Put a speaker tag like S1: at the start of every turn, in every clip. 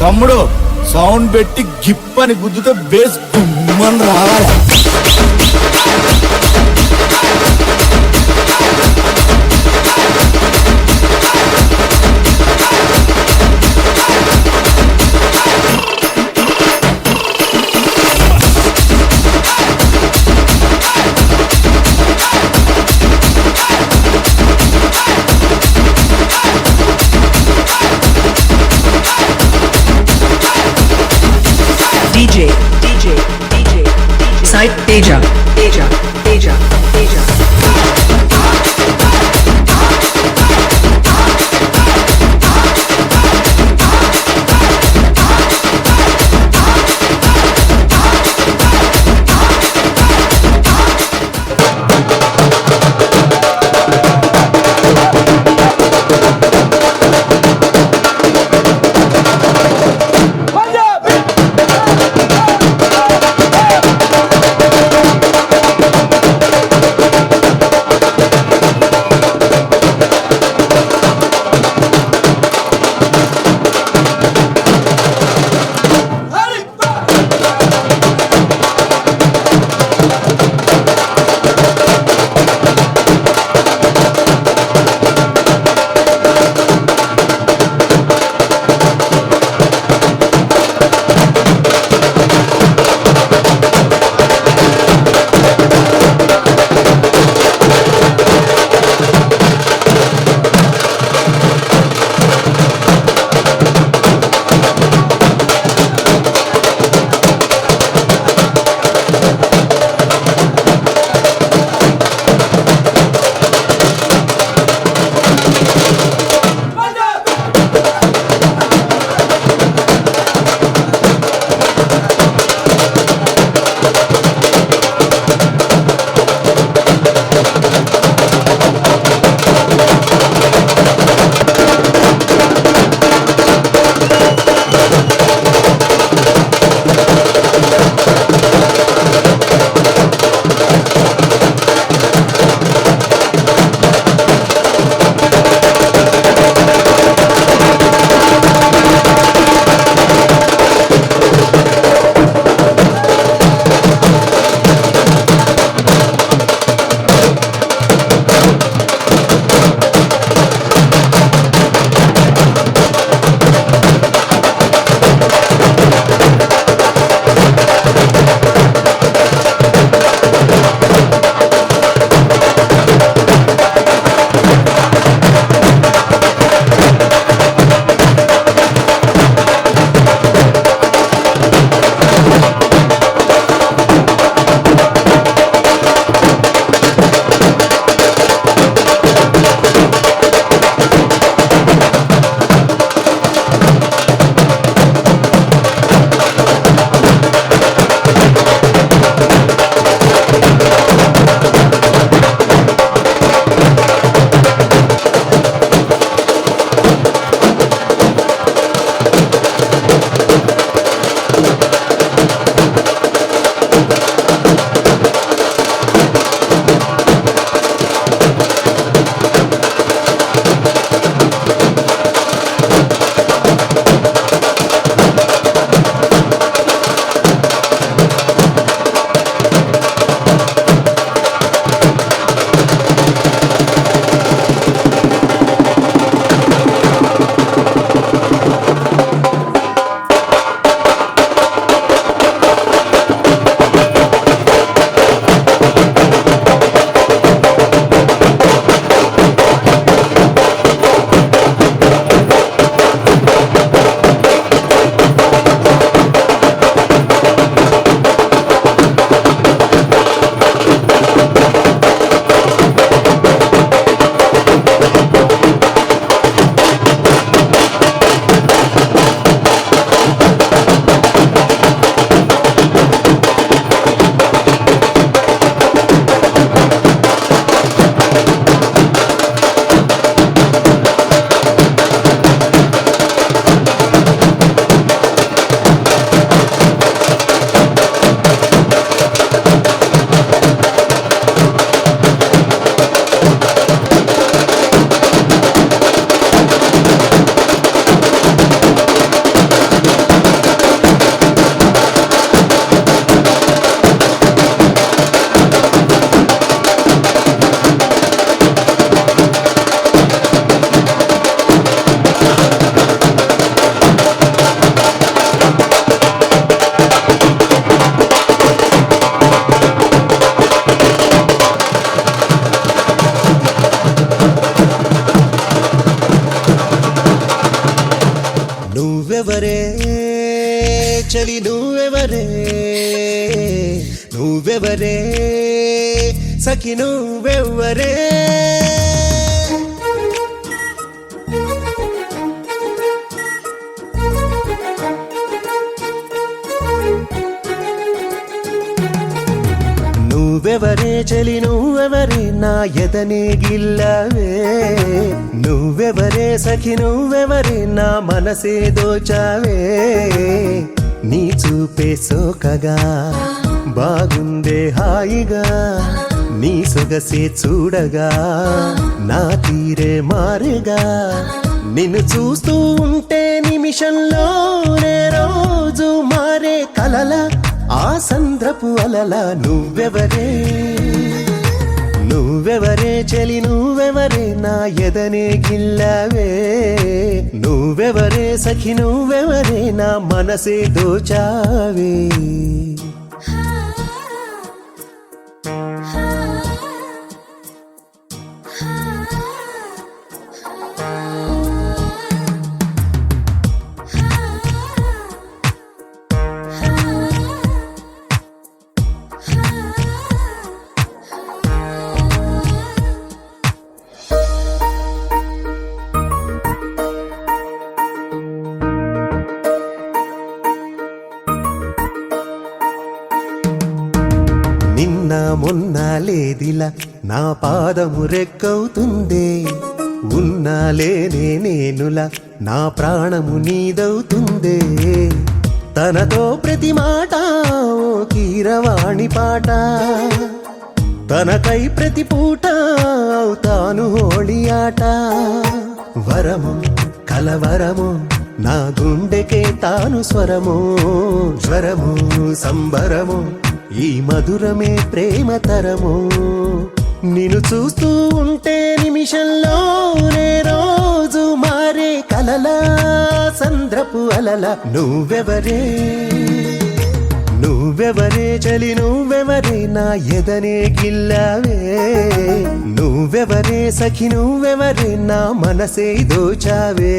S1: తమ్ముడు సౌండ్ పెట్టి గిప్ అని గుద్దుతే బేస్ గుమ్మని రావాలి.
S2: DJ Sai Teja. చలి నువ్వెవరే నువ్వెవరే సఖి నువ్వెవరే నువ్వెవరే చలి నువ్వెవరే నా ఎదనే గిల్లవే నువ్వెవరే సఖి నువ్వెవరే నా మనసే దోచావే నీ చూపే సోకగా బాగుందే హాయిగా నీ సొగసే చూడగా నా తీరే మారేగా నిన్ను చూస్తూ ఉంటే నిమిషంలోనే రోజు మారే కలల ఆ సంద్రపు అలల నువ్వెవరే నువ్వెవరే చలి నువ్వెవరే నా ఎదనే గిల్లవే నువ్వెవరే సఖి నువ్వెవరే నా మనసే దోచావే నిన్న మొన్న లేదిలా నా పాదము రెక్కవుతుందే ఉన్నా లేనే నేనులా నా ప్రాణము నీదవుతుందే తనతో ప్రతి మాట ఓ కీరవాణి పాట తనకై ప్రతి పూట అవుతాను హోళీ ఆట వరము కలవరము నా గుండెకే తాను స్వరము జ్వరము సంబరము ఈ మధురమే ప్రేమ తరము నిన్ను చూస్తూ ఉంటే నిమిషంలోనే రోజు మారే కలల సంద్రపు అలల నువ్వెవరే నువ్వెవరే చలి నువ్వెవరే నా ఎదనే గిల్లవే నువ్వెవరే సఖి నువ్వెవరే నా మనసే దోచావే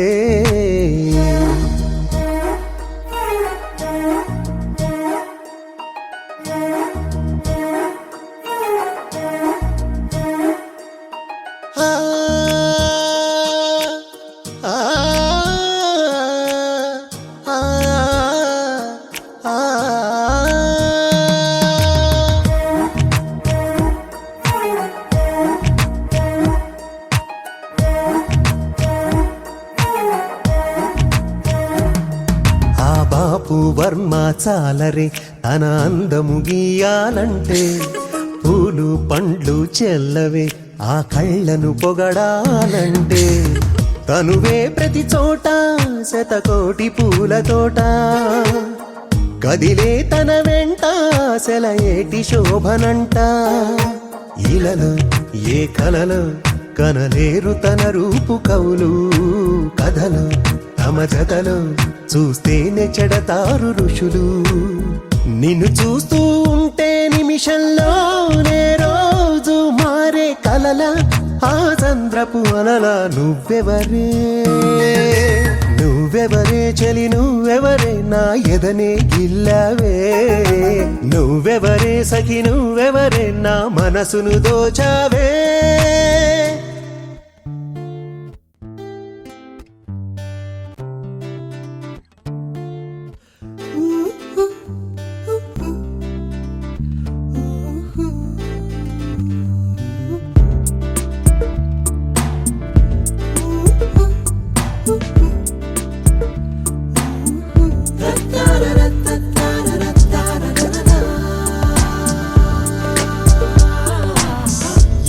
S2: బాపు వర్మ చాలరే తన అందము గీయాలంటే పూలు పండ్లు చెల్లవే ఆ కళ్ళను పొగడాలంటే తనువే ప్రతి చోట శతకోటి పూల తోట కదిలే తన వెంట సెలయేటి శోభనంట ఇలలో ఏ కలలో కనలేరు తన రూపు కవులు కథలు తమ జతలో చూస్తేనే చెడతారు ఋషులు నిన్ను చూస్తూ ఉంటే నిమిషంలోనే రోజు మారే కలల ఆ చంద్రపు అలల నువ్వెవరే నువ్వెవరే చలి నువ్వెవరే నా ఎదనే గిల్లవే నువ్వెవరే సఖి నువ్వెవరే నా మనసును దోచావే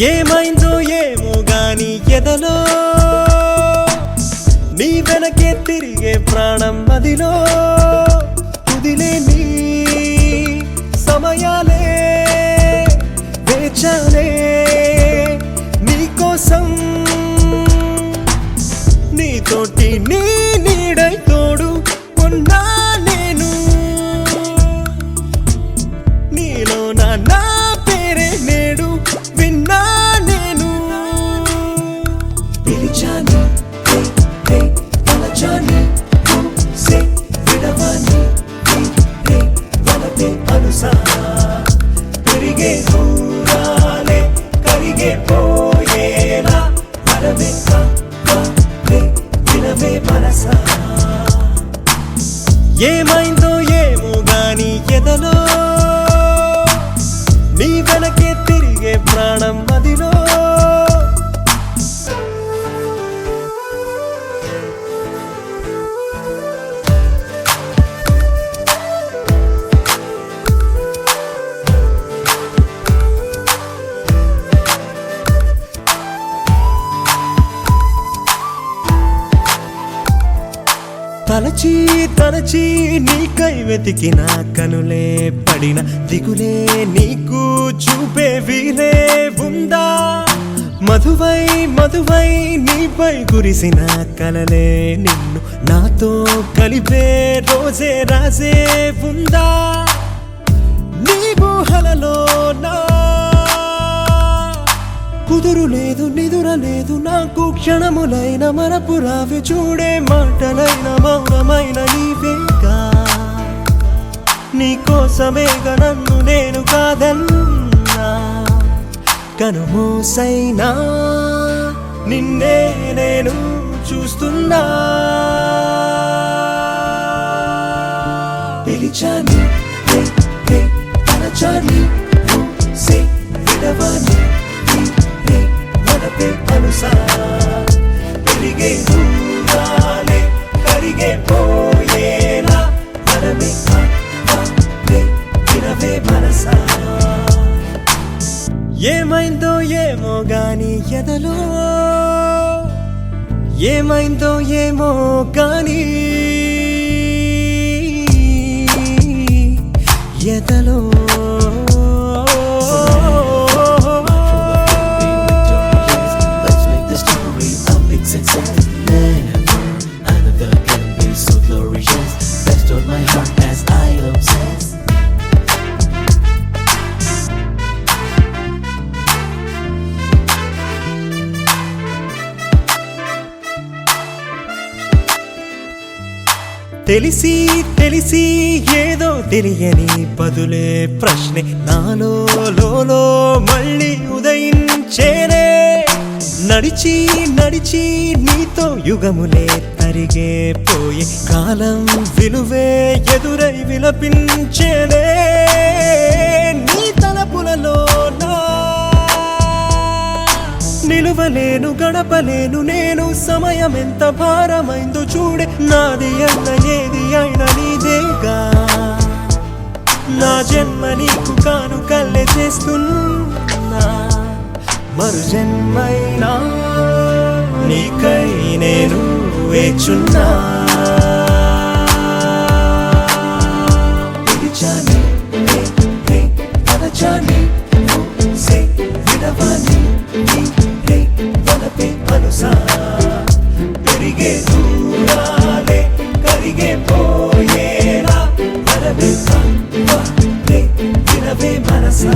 S2: ఏమైందో ఏమో గాని ఎదలో నీ వెనకే తిరిగే ప్రాణం మదిలో కుదిలే నీ సమయాలే వేచాలే నీకోసం నీతోటి నీ నీడై తోడు ఉన్నా నేను నీలో నా పేరే నేడు విన్నా నేను పిలిచాను తలచాని విడవాని తలచి తలచి నీకై వెతికిన కనులే పడిన దిగులే నీకు చూపే వీలే ఉందా మధువై మధువై నీపై కురిసిన కలలే నిన్ను నాతో కలిపే రోజే రాజే ఉందా నీ ఊహలలో నా కుదురు లేదు నిదుర లేదు నాకు క్షణములైన మరపురావి చూడే మాటలైన మౌనమైన నీవేగా నీకోసమేగా నన్ను నేను కాదన్నా కనుమూసైనా నిన్నే నేను చూస్తున్నా పిలిచాని తలచాని సే విడవాని మనపే అనుసా పెరిగే దూరాలే కరిగే పోయేలా మనమే వినవే మనసా ఏమైందో ఏమో గాని ఎదలో ఏమైందో ఏమో గాని ఎదలో తెలిసి తెలిసి ఏదో తెలియని బదులే ప్రశ్నే నాలో లోలో మళ్ళీ ఉదయించేనే నడిచి నడిచి నీతో యుగములే తరిగే పోయే కాలం విలువే ఎదురై విలపించేనే నీ తలపులలో నిలువలేను గడపలేను నేను సమయం ఎంత భారమైందో చూడే నాది అన్న ఏది అయినా నీదేగా నా జన్మ నీకు కానుకల్లే చేస్తున్నా మరు జన్మైనా నీకై నేను వేచున్నా పిలిచాని తలచాని సే విడవాని అనుసా పెరిగే దూరాలే కరిగే పోయేలా మనమే వినవే మనసా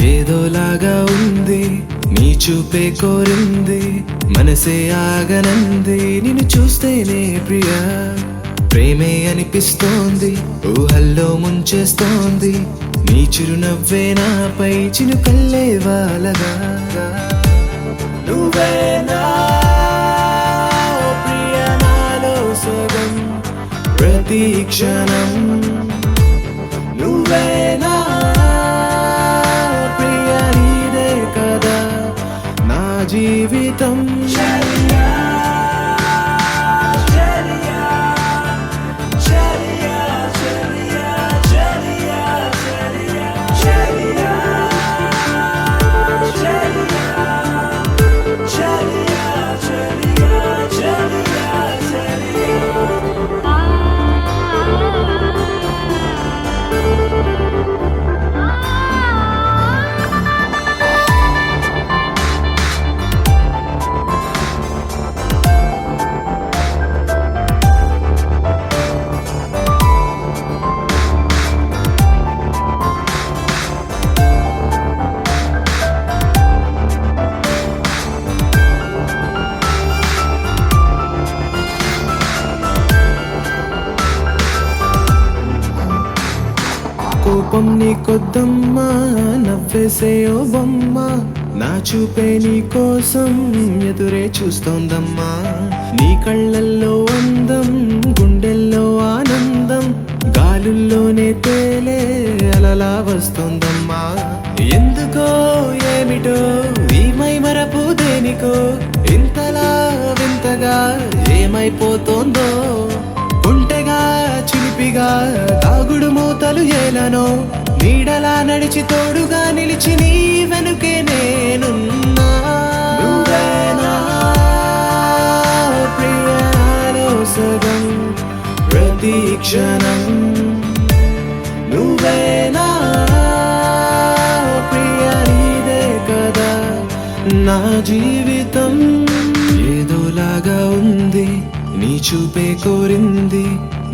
S3: ఏదోలాగా ఉంది నీ చూపే కోరింది మనసే ఆగనంది నిన్ను చూస్తేనే ప్రియా ప్రేమే అనిపిస్తోంది ఊహల్లో ముంచేస్తోంది నీ చిరునవ్వే నాపై చినుకల్లే వాలగా నువ్వేనా ప్రియా నాలో సగం ప్రతి క్షణం నువ్వేనా జీవితం కోపం నీకొద్దమ్మా నవ్వేసే ఓ బొమ్మ నా చూపే నీ కోసం ఎదురే చూస్తోందమ్మా. నీ కళ్ళల్లో అందం, గుండెల్లో ఆనందం, గాలుల్లోనే తేలే అలలా వస్తోందమ్మా. ఎందుకో ఏమిటో ఈ మైమరపు దేనికో ఇంతలా వింతగా ఏమైపోతోందో. ఒంటెగా చిలిపిగా తాగుడు మూతలు ఏలనో నీడలా నడిచి తోడుగా నిలిచి నీ వెనుకే నేనున్నా. నువ్వేనా ప్రియాలో సగం ప్రతి క్షణం, నువ్వేనా ప్రియ నీదే కదా నా జీవితం. ఏదోలాగా ఉంది నీ చూపే కోరింది,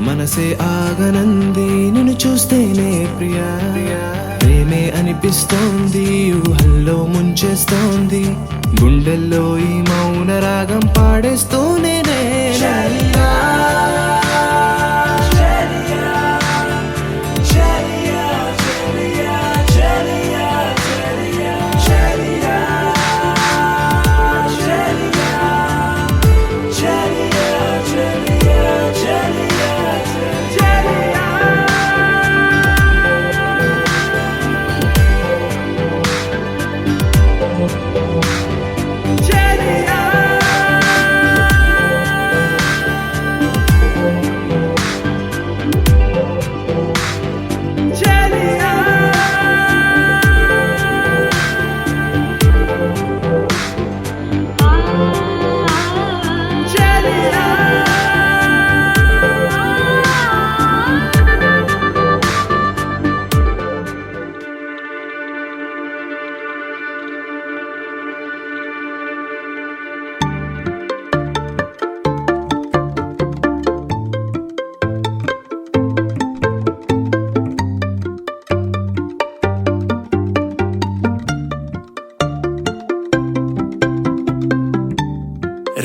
S3: మనసే ఆగనంది నిన్ను చూస్తేనే ప్రియా. ప్రేమే అనిపిస్తోంది, ఊహల్లో ముంచేస్తోంది, గుండెల్లో ఈ మౌన రాగం పాడేస్తూనే నేనన్నా.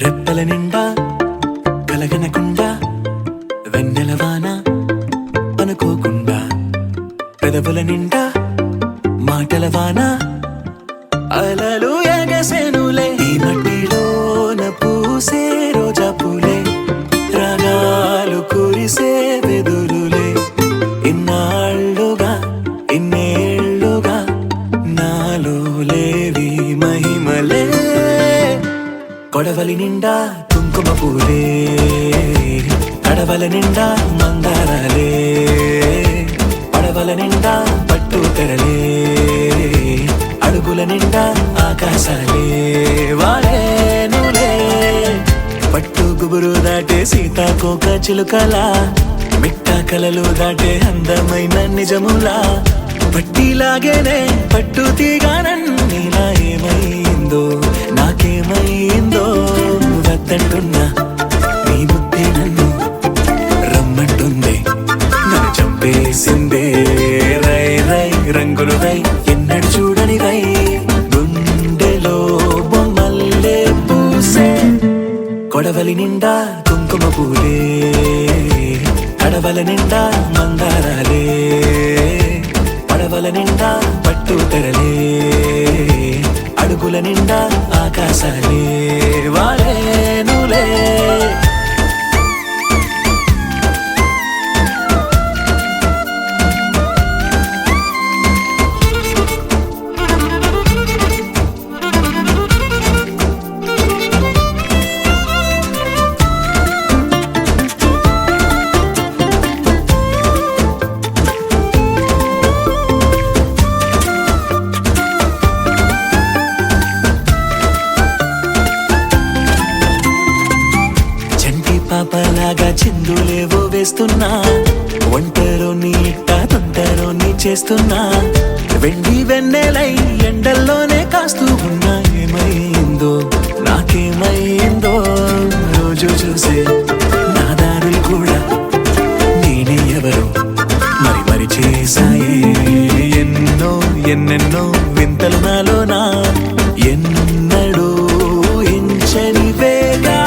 S2: రెప్పల నిండా కలగనకుండా వెన్నెలవాన అనుకోకుండా పెదవుల నిండా మాటల వాన అలలు ఎగసెనులే. ఈ మట్టిలోన పూసే రోజా పూలే రాగాలు కురిసే వెదురులే. ఇన్నాళ్ళుగా ఇన్నేళ్ళుగా నాలో లేవి మహిమలే. కొడవలి నిండా కుంకుమ పూలే, కడవల నిండా మందారాలే, పడవల నిండా పట్టు తెరలే, అడుగుల నిండా ఆకాశాలే. వాడేనులే పట్టు గుబురు దాటే సీతాకోక చిలుకలా, మిట్టా కలలు దాటే అందమైన నిజములా. పట్టిలాగేనే పట్టు తీగానన్నీలా ఏమైందో నాకేమైందో. వద్దంటున్నా నీ బుద్ధి నన్ను రమ్మంటుంది, నన్ను చంపేసిందే. రై రై రంగులు రై ఎన్నడు చూడని రై, గుండెలో బొమ్మల్లే పూసే. కొడవలి నిండా కుంకుమ పూలే, కడవల నిండా మందారాలే, పడవల నిండా పట్టు తెరలే, అడుగుల నిండా ఆకాశాలే. వాడేనులే పాపలాగా చిందులేవో వేస్తున్నా, ఒంటరో నీ ఇట్ట తొంటరో నీ చేస్తున్నా. వెండి వెన్నెలై ఎండల్లోనే కాస్తూ ఉన్నా. ఏమైందో నాకేమైందో రోజు చూసే నా దారులు కూడా నేనే ఎవరో మరి మరి చేశాయే. ఎన్నో ఎన్నెన్నో వింతలు నాలోనా, ఎన్నడూ ఇంచని వేగా.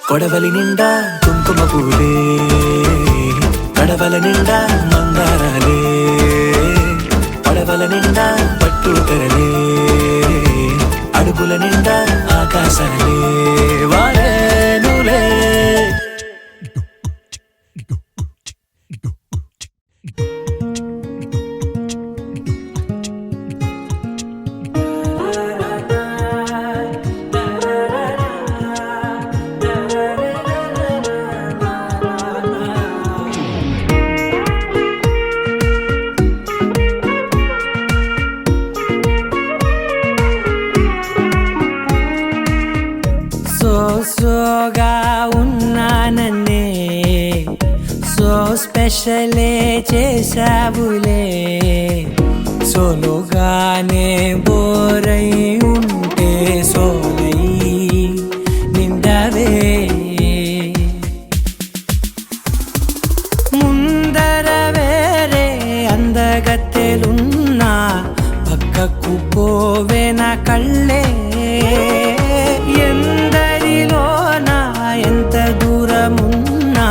S2: కొడవలి నిండా కుంకుమ పూలే, కడవల నిండా మందారాలే, పడవల నిండా పట్టు తెరలే, అడుగుల నిండా ఆకాశాలే వాలేనులే.
S4: సోగా ఉన్నానన్నే సో స్పెషలే చేసావులే. సోలోగానే బోరై ఉంటే సోలై నిండవే. ముందర వేరే అందగత్తెలున్నా పక్కకు పోవే నా కళ్ళే. ఎందరిలోనా ఎంత దూరమున్నా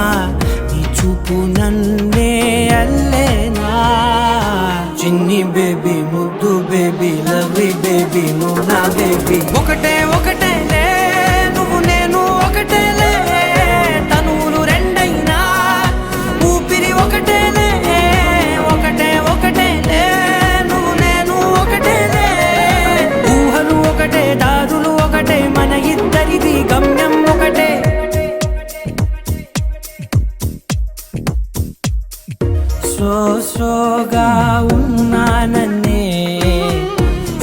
S4: నీ చూపు నన్నే అల్లేనా. చిన్ని బేబీ ముద్దు బేబీ లవ్లీ బేబీ నువ్వు నా బేబీ. ఒకటే ఒకటేలే నువ్వు నేను ఒకటేలే. తనువులు రెండైనా ఊపిరి ఒకటేలే. ఒకటే ఒకటేలే నువ్వు నేను ఒకటేలే. ఊహలు ఒకటే దారులు ఒకటే మన ఇద్దరిది గమ్యం ఒకటే. సోగా ఉన్నానన్నే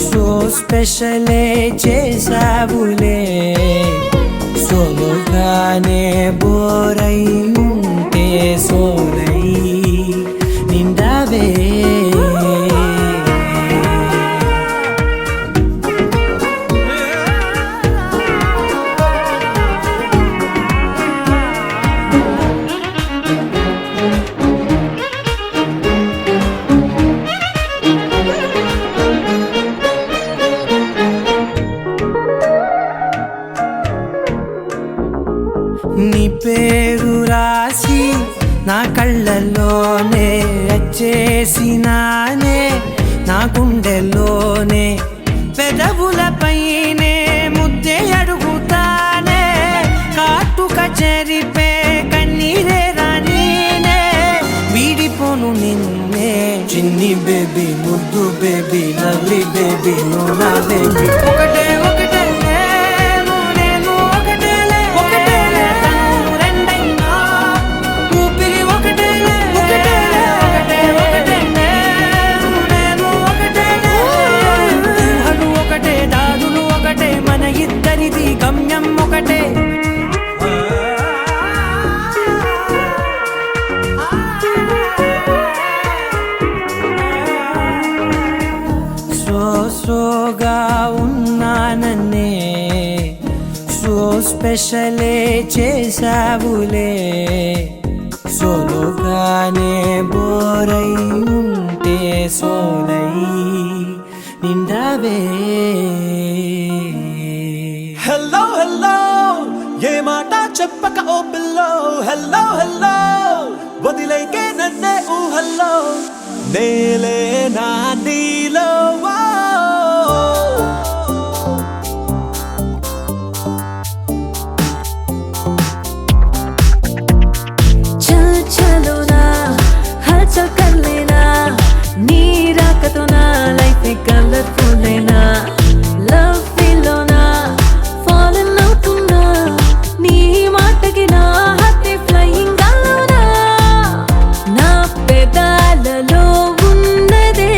S4: సో స్పెషలే చేసావులే. సోలోగానే బోరై ఉంటే సోలై నిండవే. నీ పేరు రాసి నా కళ్ళల్లోనే వచ్చేసినానే. నా గుండెల్లోనే పెదవులపైనే ముద్దే అడుగుతానే. కాటుక చెరిపే కన్నీరే రానీనే. వీడిపోను నిన్నే చిన్ని బేబీ ముద్దు బేబీ లవ్లీ బేబీ నువ్వు నా బేబీ. ఒకటే ఒకటే గమ్యం ఒకటే. సోగా ఉన్నానన్నే సో స్పెషలే చేసావులే. సోలోగానే బోరై ఉంటే సోలై నిండవే.
S2: హలో హలో ఏ మాట చెప్పక ఓ పిల్లో. హలో హలో వదిలేకే నన్నే ఊహల్లో నేలే నా నీలో.
S5: చల్ చలో నా హల్చల్ కర్ లేనా. నీ రాకతో నా లైఫ్ కలర్ఫుల్ లేనా. లవ్ ఫీల్ లోనా ఫాలన్ అవుతున్నా. నీ మాటకి నా హార్ట్ ఫ్లయింగ్ అలోనా. నా పెదాలలో ఉన్నదే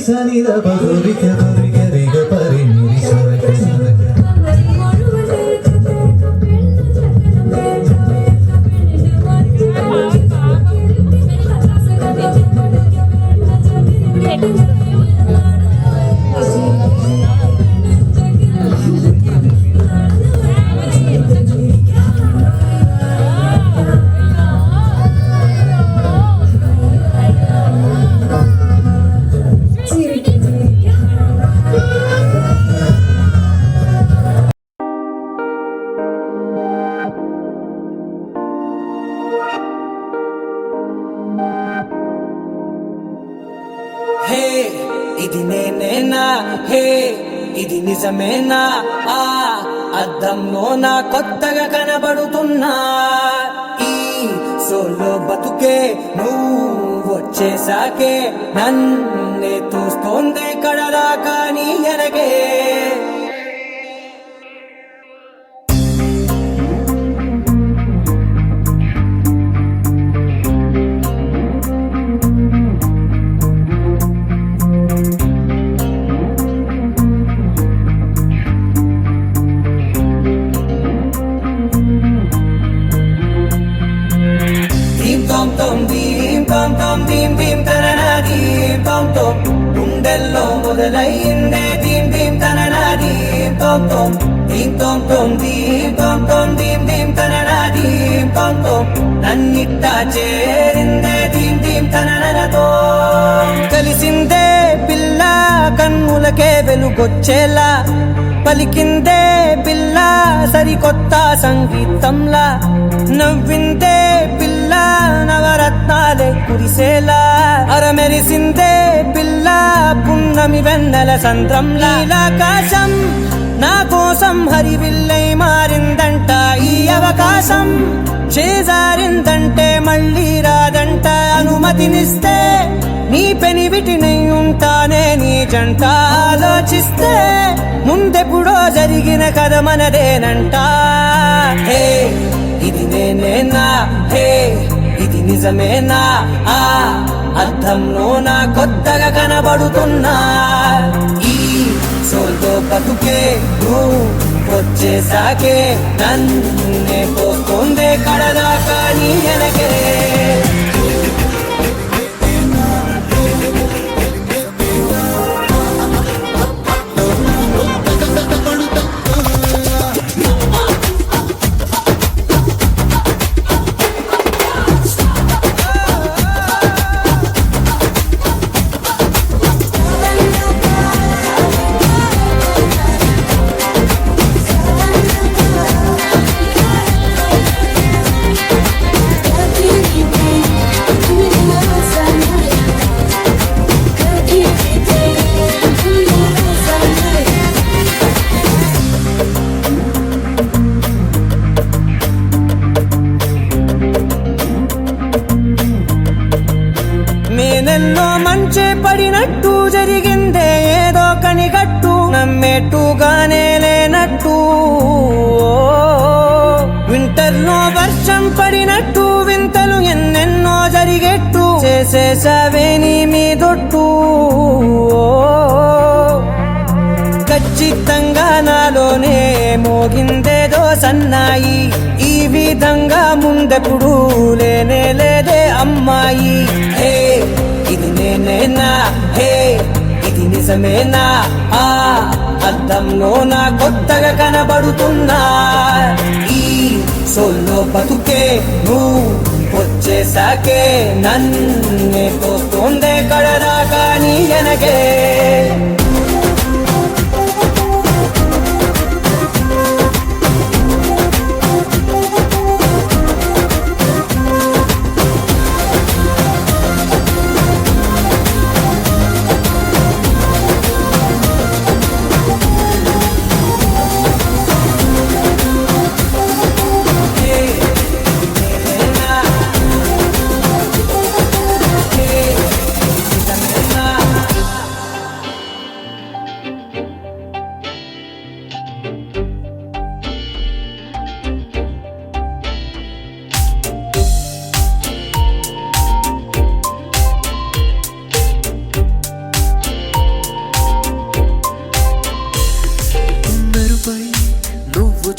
S3: సని ద పగరిక గరిక రిగ పరి నిరి సరక సరక
S4: హే ఇది నేనేనా హే ఇది నిజమేనా ఆ అద్దంలో నా కొత్తగా కనబడుతున్నా ఈ సోలో బతుకే నువ్వు వచ్చేసాకే నన్నే తోస్తోందే కడలా కానీ ఎనగే గుండెల్లో మొదలైందే దీం దీం తననా దీం తోం తోం దీం తోం తోం దీం తోం తోం దీం దీం తననా దీం తోం తోం నన్నిట్టా చేరిందే దీం దీం తననతో కలిసిందే పిల్ల కన్నులకే వెలుగొచ్చేలా పలికిందే పిల్ల సరికొత్త సంగీతంలా నవ్విందే పిల్ల నవరత్నాలే కురిసేలా అరమెరిసిందే పిల్ల పున్నమి వెన్నెల సంద్రంలా ఆకాశం నా కోసం హరివిల్లై మారిందంట ఈ అవకాశం చేజారిందంటే మళ్ళీ రాదంట అనుమతినిస్తే నీ పెనివిటినై ఉంటానే నీ జంట ఆలోచిస్తే ముందెప్పుడో జరిగిన కథ మనదేనంట హే ఇది నేనేనా హే ఇది నిజమేనా ఆ అర్థంలో నా కొత్తగా కనబడుతున్నా ఈ సోల్తో బతుకే నువ్వు వచ్చేసాకే నన్నే పోతుందే కడదాకా నీ వెనకే నేనెన్నో మంచే పడినట్టు జరిగిందే ఏదో కనిగట్టు నమ్మేట్టుగానే లేనట్టు వింటర్లో వర్షం పడినట్టు వింతలు ఎన్నెన్నో జరిగేట్టు చేసేసావే నీ మీదొట్టు ఖచ్చితంగా నాలోనే మోగిందేదో సన్నాయి ఈ విధంగా ముందెప్పుడు లేనే లేదే అమ్మాయి హే ఇది నేనేనా హే ఇది నిజమేనా ఆ అద్దంలో నా కొత్తగా కనబడుతున్నా ఈ సోల్లో బతుకే నువ్వు వచ్చేసాకే నన్నే తోస్తోందే కడదాకా నీ వెనకే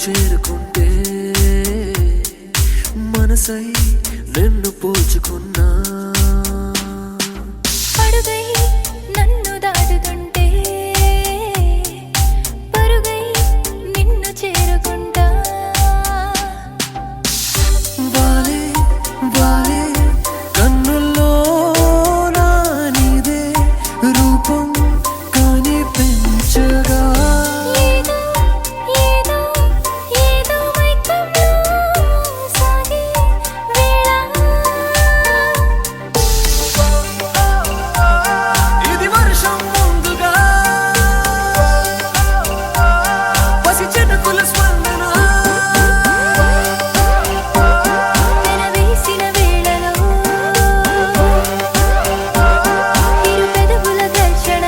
S6: చేరుకుంటే మనసై నిన్ను పోల్చుకున్నా
S5: అడుగై నన్ను దాటుతుంటే పరుగై నిన్ను చేరుకుంటా
S6: వాలే వాలే కన్నుల్లో నా నీదే రూపం కనిపించగా
S5: ఏదో ఏదో ఏదో మైకంలో సాగే వేళ
S6: ఇది వర్షం ముందుగా పసి చెట్టుకుల స్పందన
S5: తెరవేసిన వేళలో ఇరు పెదవుల ఘర్షణ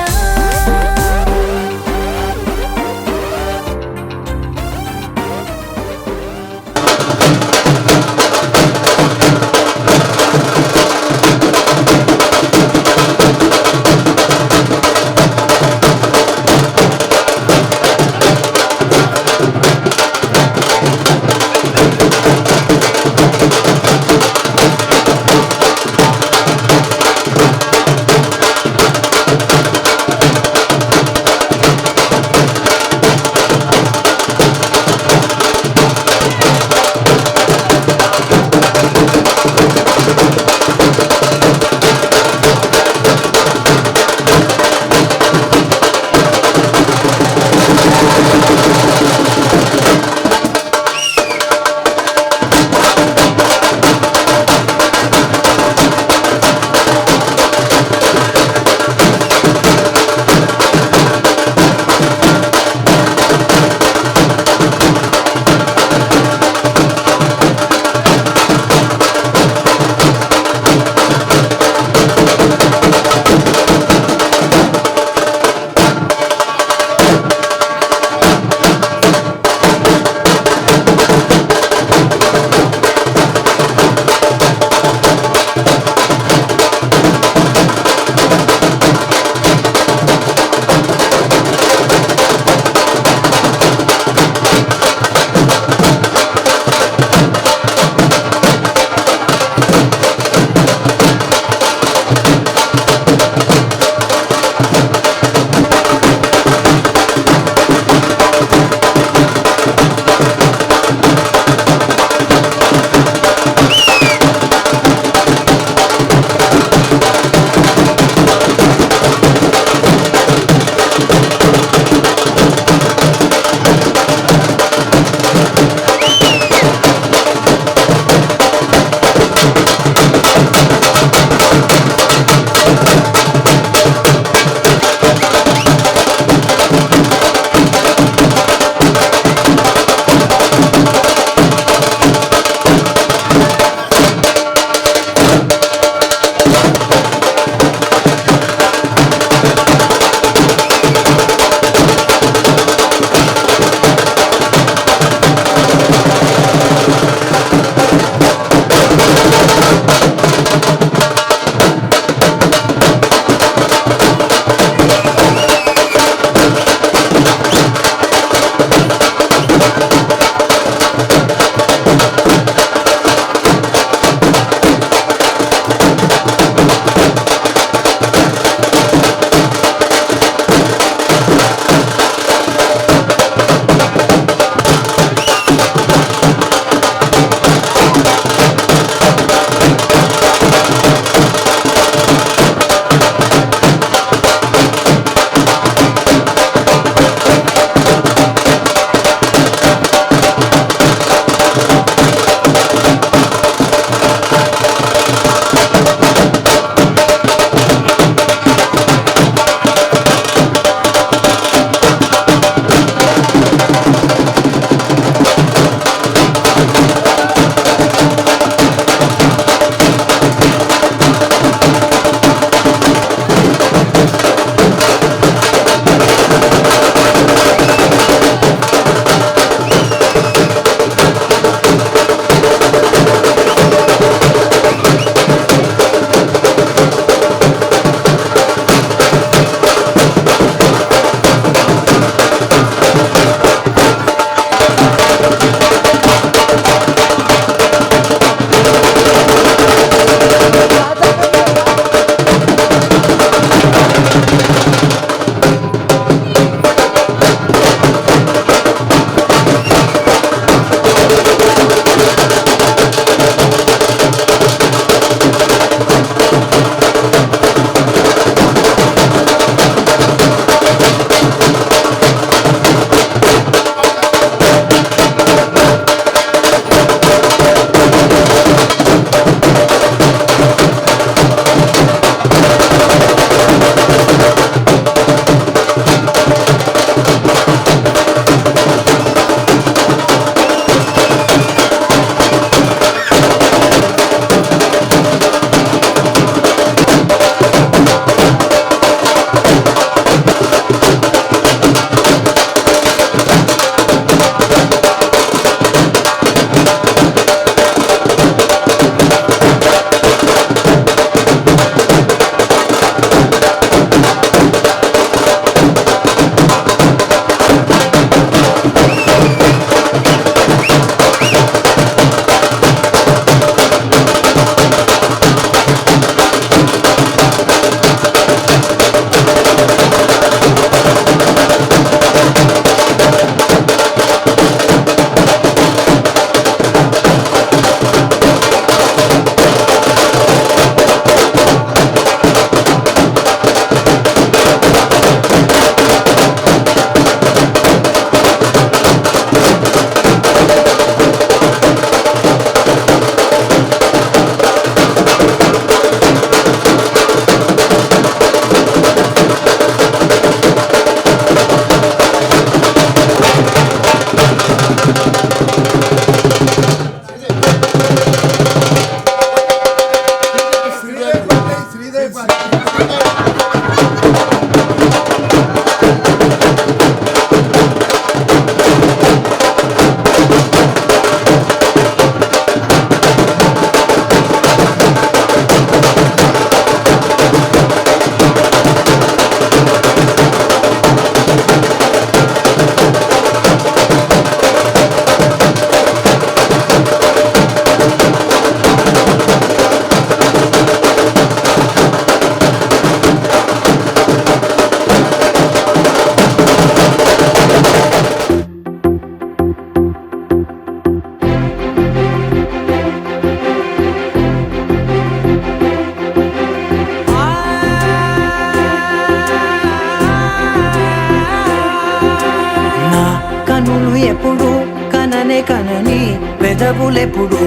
S4: ఎప్పుడు కననే కనని పెదవులెప్పుడు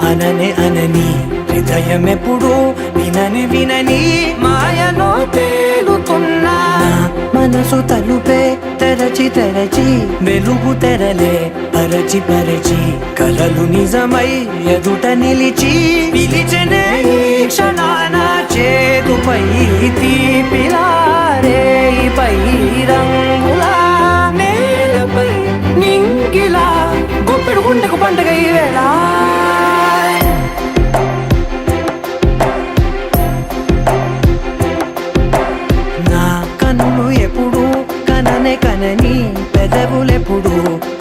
S4: అననే అనని హృదయం ఎప్పుడు వినని వినని మాయలో తేలుతున్నా మనసు తలుపే తెరచి తెరచి వెలుగు తెరలే పరచి పరచి కలలు నిజమై ఎదుట నిలిచి పిలిచనే ఈ క్షణాన చేతుపై తీపిలారే పై రంగులా నేలపై నింగిలా గుప్పెడు గుండెకు పండగ ఈ వేళ నా కన్ను ఎప్పుడు కననే కనని పెదవులెప్పుడు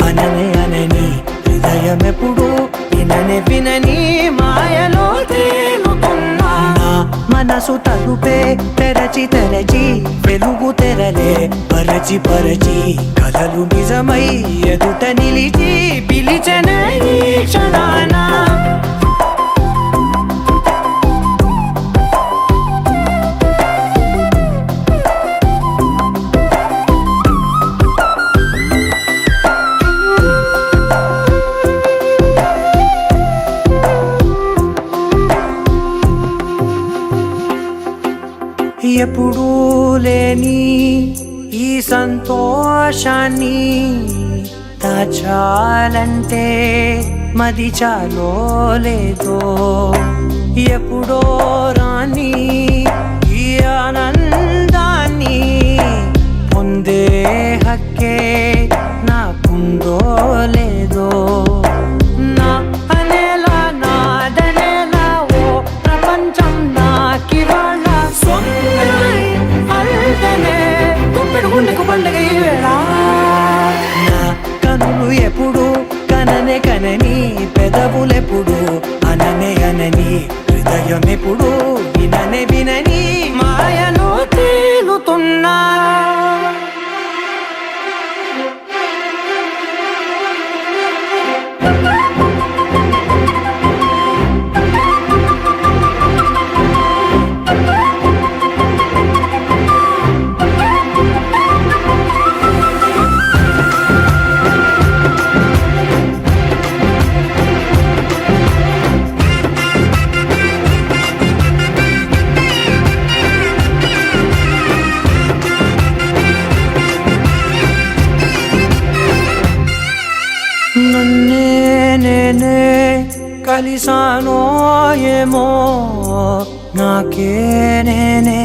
S4: అననే అనని హృదయం ఎప్పుడు విననే వినని మాయలో తేలుతున్నా నా మనసు తలుపే తెరచి తెరచి వెలుగు తెరలే పరచి పరచి కలలు నిజమై ఎదుట నిలిచి పిలిచనే ఈ క్షణాన ఎప్పుడూ లేని ఈ సంతోషాన్ని దాచాలంటే మది చాలో లేదో ఎప్పుడో రాని ఈ ఆనందాన్ని పొందే హక్కే నాకుందో లేదో నా అనేలా నాదనేలా ఓ ప్రపంచం నాకివాళ గుండెకు పండగ ఈ వేళ నా కన్నులు ఎప్పుడు కననే కనని పెదవులెప్పుడు అననే అనని హృదయం ఎప్పుడు విననే వినని మాయలో తేలుతున్నా నన్నే నేనే కలిసానో ఏమో నాకే నేనే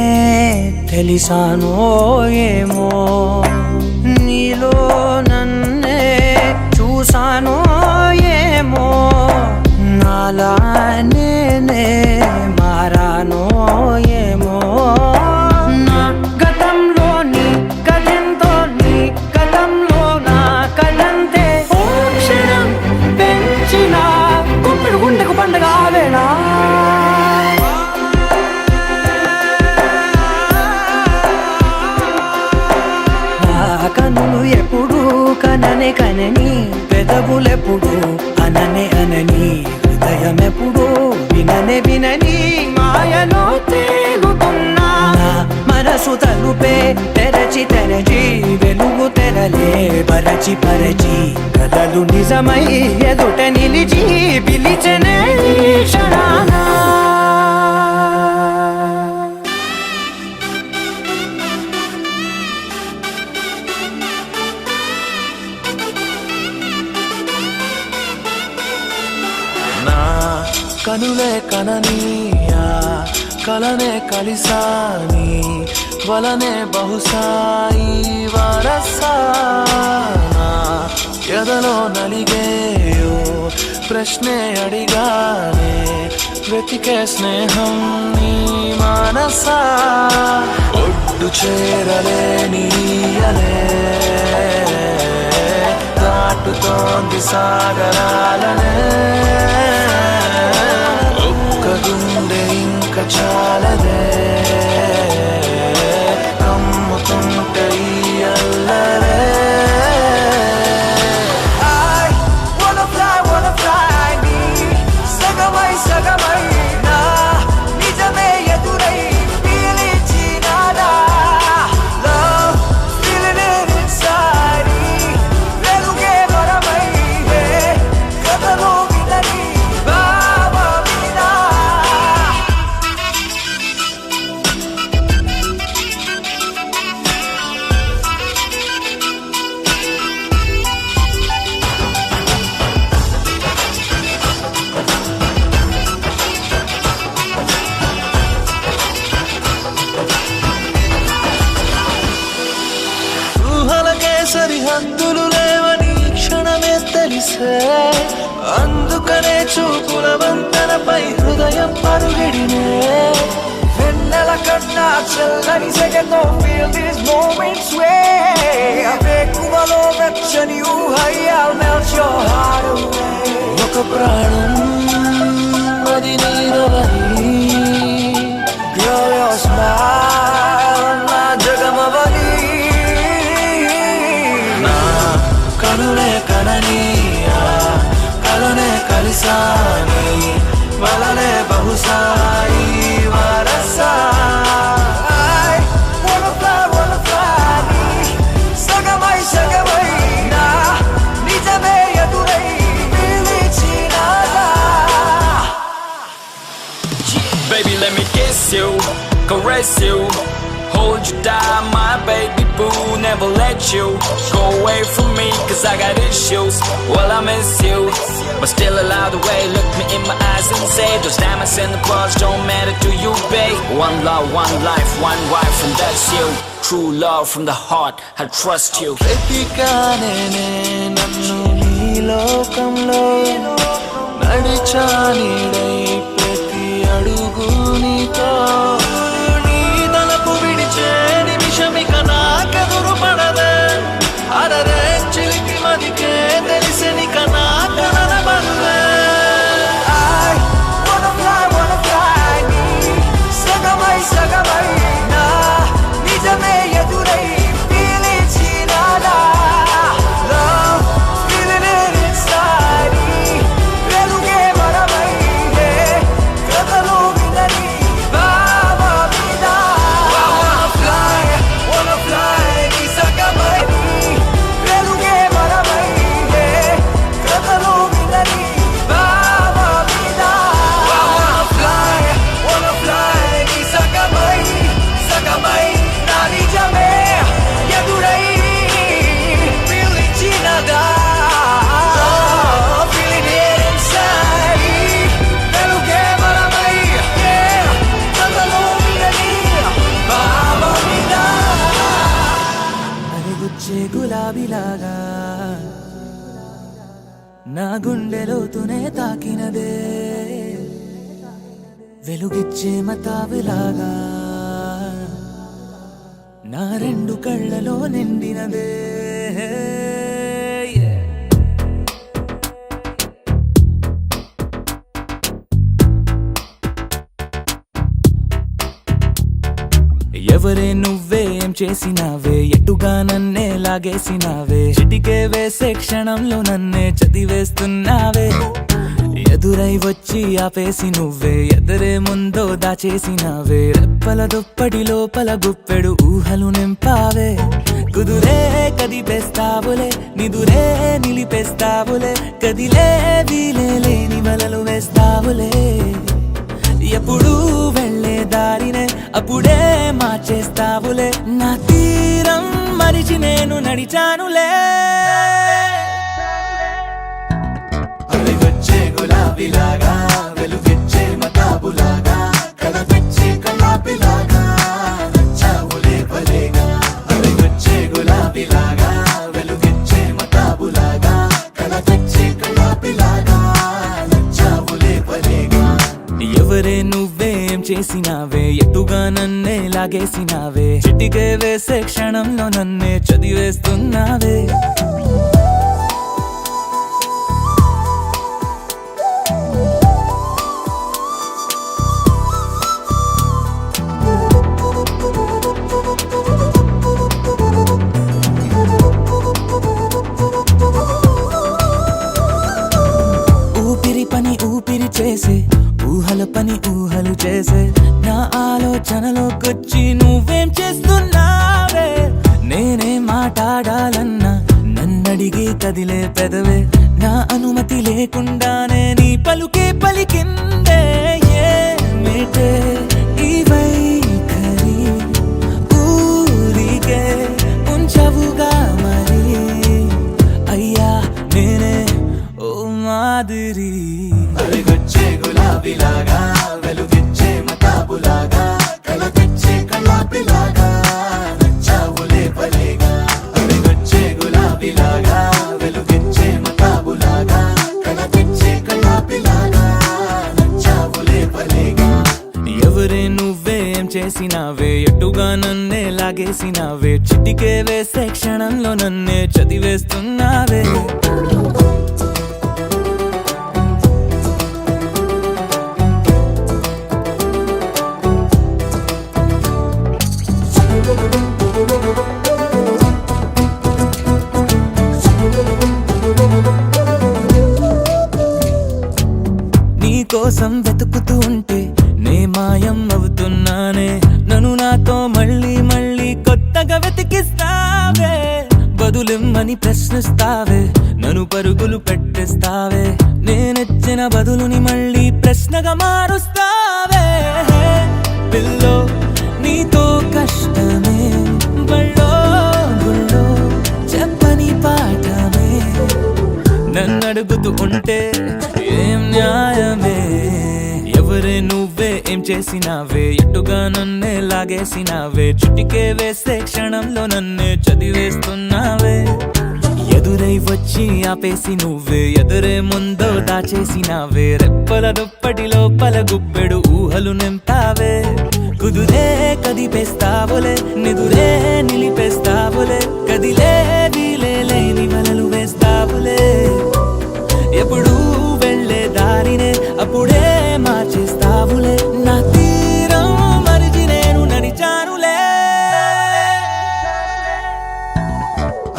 S4: తెలిసానో ఏమో నీలో నన్నే చూసానో ఏమో నాలా నేనే మారానో ఏమో నా గతంలోని కథంతో నీ గతంలో నా కథంతే ఓ క్షణం పెంచిన గుప్పెడు గుండెకు పండగ వేళ కన్నులు ఎప్పుడు కననే కనని పెదవులెప్పుడు అననే అనని హృదయం ఎప్పుడు విననే వినని మాయలో తేలుతున్నా మనసు తలుపే తెరచి తెరచి వెలుగు తెరలే పరచి పరచి కలలు నిజమై ఎదుట నిలిచి పిలిచనే క్షణాన
S6: కనులే కననీయా కలనే కలిసాని వలనే బహుశాయి వరసానా ఎదలో నలిగేయో ప్రశ్నే అడిగానే వెతికే స్నేహం నీ మానసా ఒడ్డు చేరలేనియలే దాటుతోంది సాగరాలనే గుండె ఇంక చాలదే కమ్ముతుంటే ఈ అల్లరే
S2: wanna fly me సగమై సగమై నా నిజమే ఎదురై పిలిచినాదా love feeling it inside వెలుగే వరమై
S6: సరిహద్దులు లేవని ఈ క్షణమే తెలిసే అందుకనే చూపుల వంతెనపై హృదయం పరుగిడినే
S2: వెన్నెల కన్నా చల్లని సెగతో feel these moments way వేకువలో వెచ్చని ఊహయ్యాల్ melt your heart away
S6: ఒక ప్రాణం అది నీరవని
S2: Girl, your smile నా జగమవని
S6: నా కనులే కనని ఆ కలనే కలిసాని వలనే బహుసాయి వరసా
S2: I wanna fly నీ సగమై సగమై నా నిజమే ఎదురై పిలిచినాదా
S7: Baby, let me kiss you, caress you, hold you down, my baby boo. Never let you go away from me, cause I got issues. Well, I miss you, but still allow the way. Look me in my eyes and say, those diamonds and the pearls don't matter to you, babe. One love, one life, one wife, and that's you. True love from the heart, I trust you.
S6: వెతికానే నన్ను నీ లోకంలో నడిచా నీడై ప్రతి అడుగు నీతో నీ తలపు విడిచే నిమిషమిక నాకెదురు పడదే అరరే చిలికి మదికే తెలిసినిక నా కనబడలే
S2: I wanna fly నీ సగమై సగమై నా నిజమే ఎదురై పిలిచినాదా Love, feeling it inside నీ వెలుగే మనమై కథలు వినని భావ మీద Wanna fly నీ సగమై వెలుగే మనమై కథలు వినని భావ మీద Wanna fly నీ సగమై నా నిజమే ఎదురై పిలిచినదా Feeling it inside వెలుగే మనమై కథలు వినని భావ మీద
S4: అరిగుచ్చే గులాబీలాగా నా గుండెలోతునే తాకినదే వెలుగిచ్చే మతాబులాగా నా రెండు కళ్ళలో నిండినదే ఎవరే నువ్వేం చేసినావే ఎటుగా నన్నే లాగేసినావే చిటికే వేసే క్షణంలో నన్నే చదివేస్తున్నావే ఎదురై వచ్చి ఆపేసి నువ్వే ఎదురే ముందో దాచేసినావే రెప్పల దుప్పటి లోపల గుప్పెడు ఊహలు నింపావే కుదురే కదిపేస్తావులే నిదురే నిలిపేస్తావులే కదిలే వీలే లేని వలలు వేస్తావులే ఎప్పుడు వెళ్ళే దారినే అప్పుడే మార్చేస్తావులే నా తీరం మరిచి నేను నడిచానులే
S3: అలిగొచ్చే గులాబీలాగా వెలుగిచ్చే మతాబులాగా కలగొచ్చే కలాపిలాగా నచ్చావులే భలేగా అలిగొచ్చే గులాబీలాగా వెలుగిచ్చే మతాబులాగా కలగొచ్చే కలాపిలాగా నచ్చావులే భలేగా
S4: ఎవరే నువ్వేం చేసినావే ఎటుగా నన్నే లాగేసినావే చిటికే వేసే క్షణంలో నన్నే చదివేస్తున్నావే ఊపిరి పని ఊపిరి చేసే ఊహల పని ఊహలు చేసే నా ఆలోచనలోకొచ్చి నువ్వేం చేస్తున్నావే నేనే మాట్లాడాలన్నా నన్నడిగి కదిలే పెదవే నా అనుమతి లేకుండానే నీ పలుకే పలికిందే ఏమిటే ఈ వైఖరి ఊరికే ఉంచవుగా మరి అయ్యా నేనే ఓ మాదిరి
S3: అలిగొచ్చే గులాబీలాగా వెలుగిచ్చే మతాబులాగా కలగొచ్చే కలాపిలాగా నచ్చావులే భలేగా అలిగొచ్చే
S4: చేసినావే ఎటుగా నన్నే లాగేసినావే చిటికే వేసే క్షణంలో నన్నే చదివేస్తున్నావే కోసం వెతుకుతూ ఉంటే నే మాయం అవుతున్నానే నన్ను నాతో మళ్ళీ మళ్ళీ కొత్తగా వెతికిస్తావే బదులిమ్మని ప్రశ్నిస్తావే నన్ను పరుగులు పెట్టిస్తావే నేనెచ్చిన బదులుని మళ్ళీ ప్రశ్నగా మారుస్తావే పిల్లో నీతో కష్టమే బళ్ళో గుళ్ళో చెప్పని పాఠమే నన్నడుగుతూ ఉంటే ఏం న్యాయమే ఎవరే నువ్వే ఏం చేసినావే ఎటుగా నన్నే లాగేసినావే చుట్టికే వేసే క్షణంలో నన్నే చదివేస్తున్నావే ఎదురై వచ్చి ఆపేసి నువ్వే ఎదురే ముందో దాచేసినావే రెప్పల దుప్పటి లోపల గుప్పెడు ఊహలు నింపావే కుదురే కదిపేస్తావులే నిదురే నిలిపేస్తావులే కదిలే వీలే లేని వలలు వేస్తావులే ఎప్పుడు వెళ్ళే దారినే అప్పుడే మార్చేస్తావులే నా తీరం మరిచి నేను నడిచానులే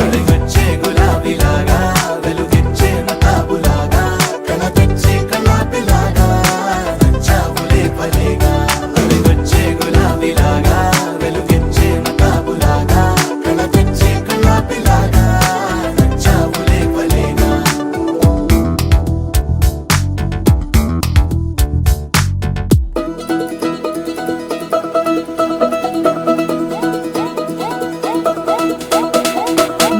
S3: అడిగొచ్చే గులాబీలాగా వెలుగిచ్చే మతాబులాగా కల తెచ్చే కలాపిలాగా నచ్చావులే పలేగా అడిగొచ్చే గులాబీలాగా వెలుగిచ్చే మతాబులాగా కల తెచ్చే కలాపిలాగా నచ్చావులే పలేగా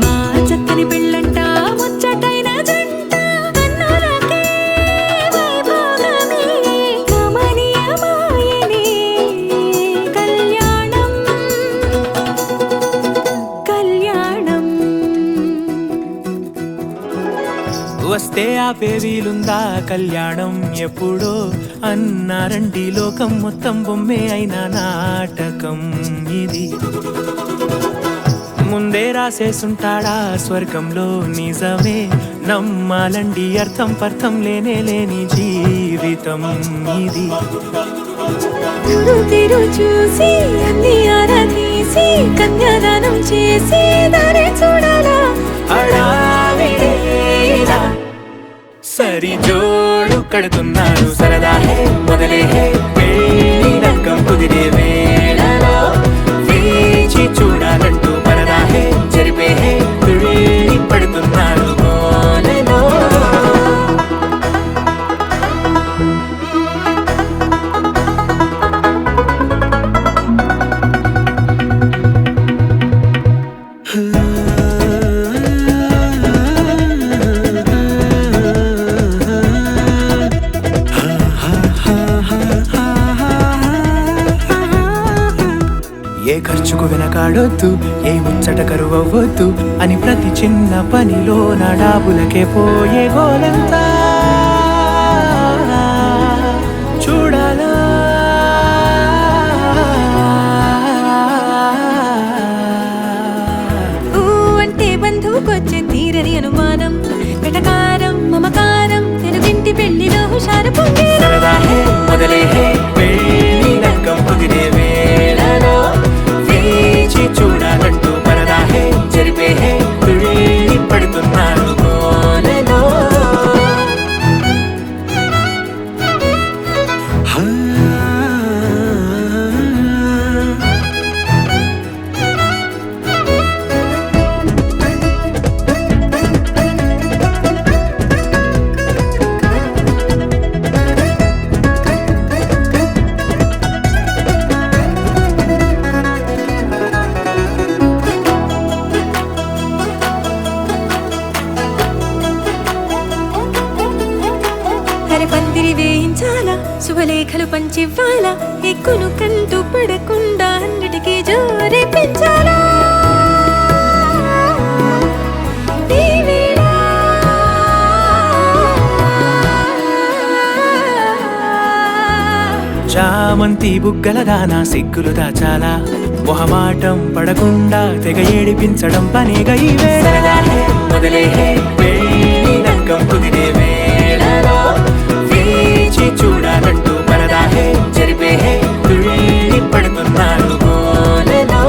S5: మా చక్కని పెళ్ళంట ముచ్చటైన జంట కన్నులకే వైభోగమే కమనీయమాయనే కళ్యాణం కళ్యాణం
S4: వస్తే ఆపే వీలుందా కళ్యాణం ఎప్పుడో అన్నారండి లోకం మొత్తం బొమ్మే అయిన నాటకం ఇది ముందే రాసేసుంటాడా స్వర్గంలో నిజమే నమ్మాలండి అర్థం పర్థం లేనే లేని జీవితం ఇది
S5: గురు తిరు చూసి అన్ని ఆరాధీసి కన్యాదానం చేసి దారి చూడాలా
S4: హడావిడిలా సరి జోడు కడుతున్నారు సరదా హే మొదలే హే పెళ్ళి లగ్గం కుదిరే వేళలో వేచి చూడాలంటూ పరదా హే జరిపే హే తుళ్ళి పడుతున్నారు కోనెలో ఏ ఖర్చుకు వెనకాడొద్దు ఏ ముచ్చట కరువవ్వొద్దు అని ప్రతి చిన్న పనిలో నా డాబులకే పోయే గోలంతా చూడాలా
S5: ఊ అంటే బంధువుకొచ్చే తీరని అనుమానం వెటకారం మమకారం తెలుగింటి పెళ్లిలో హుషారు పొంగే
S4: సరదా హే మొదలే హే పెళ్ళి లగ్గం కుదిరే వేళలో వేచి చూడాలంటూ పరదా హే జరిపే హే తుళ్ళి పడుతున్నారు కోనెలో
S5: పందిరి వేయించాలా శుభలేఖలు పంచివ్వాలా ఎక్కును కంటూ పడకుండా అన్నిటికీ జోరే పెంచాలా ఈ వేళ
S4: చా చామంతి బుగ్గల దానా సిగ్గులు దాచాలా మొహమాటం పడకుండా తెగ ఏడిపించడం పనిగా ఈ వేళ మొదలే పెళ్ళి నక్కం కుదిరే వేళలో వేచి చూడాలంటూ పరదాహే జరిపే తుళ్ళి పడుతున్నాను గోలలో.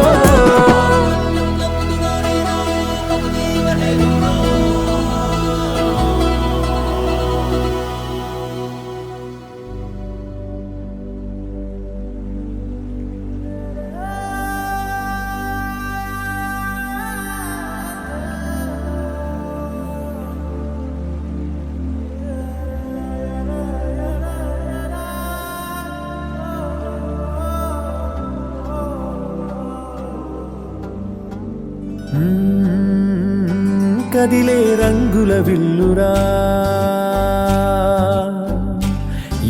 S3: కదిలే రంగుల విల్లురా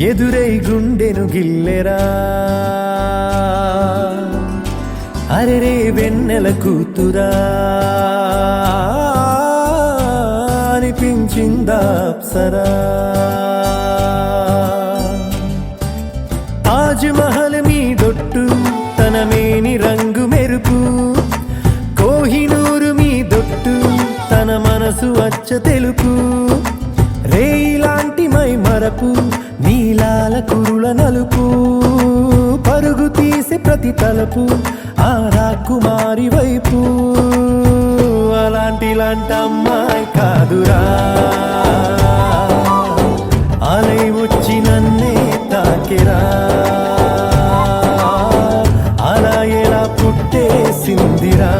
S3: ఎదురై గుండెను గిల్లెరా అరెరే వెన్నెల కూతురా అనిపించిందా అప్సరా తాజ్ మహల్ మీ దొట్టు తన మేని రంగు మెరుపు కోహినూరు మీ దొట్టు తన మనసు వచ్చ తెలుపు రేయిలాంటి మై మరపు నీలాల కురుల నలుపు పరుగు తీసే ప్రతి తలపు ఆ రాకుమారి వైపు అలాంటి అమ్మాయి కాదురా అలై వచ్చి నన్నే తాకిరా అలా ఎలా పుట్టేసిందిరా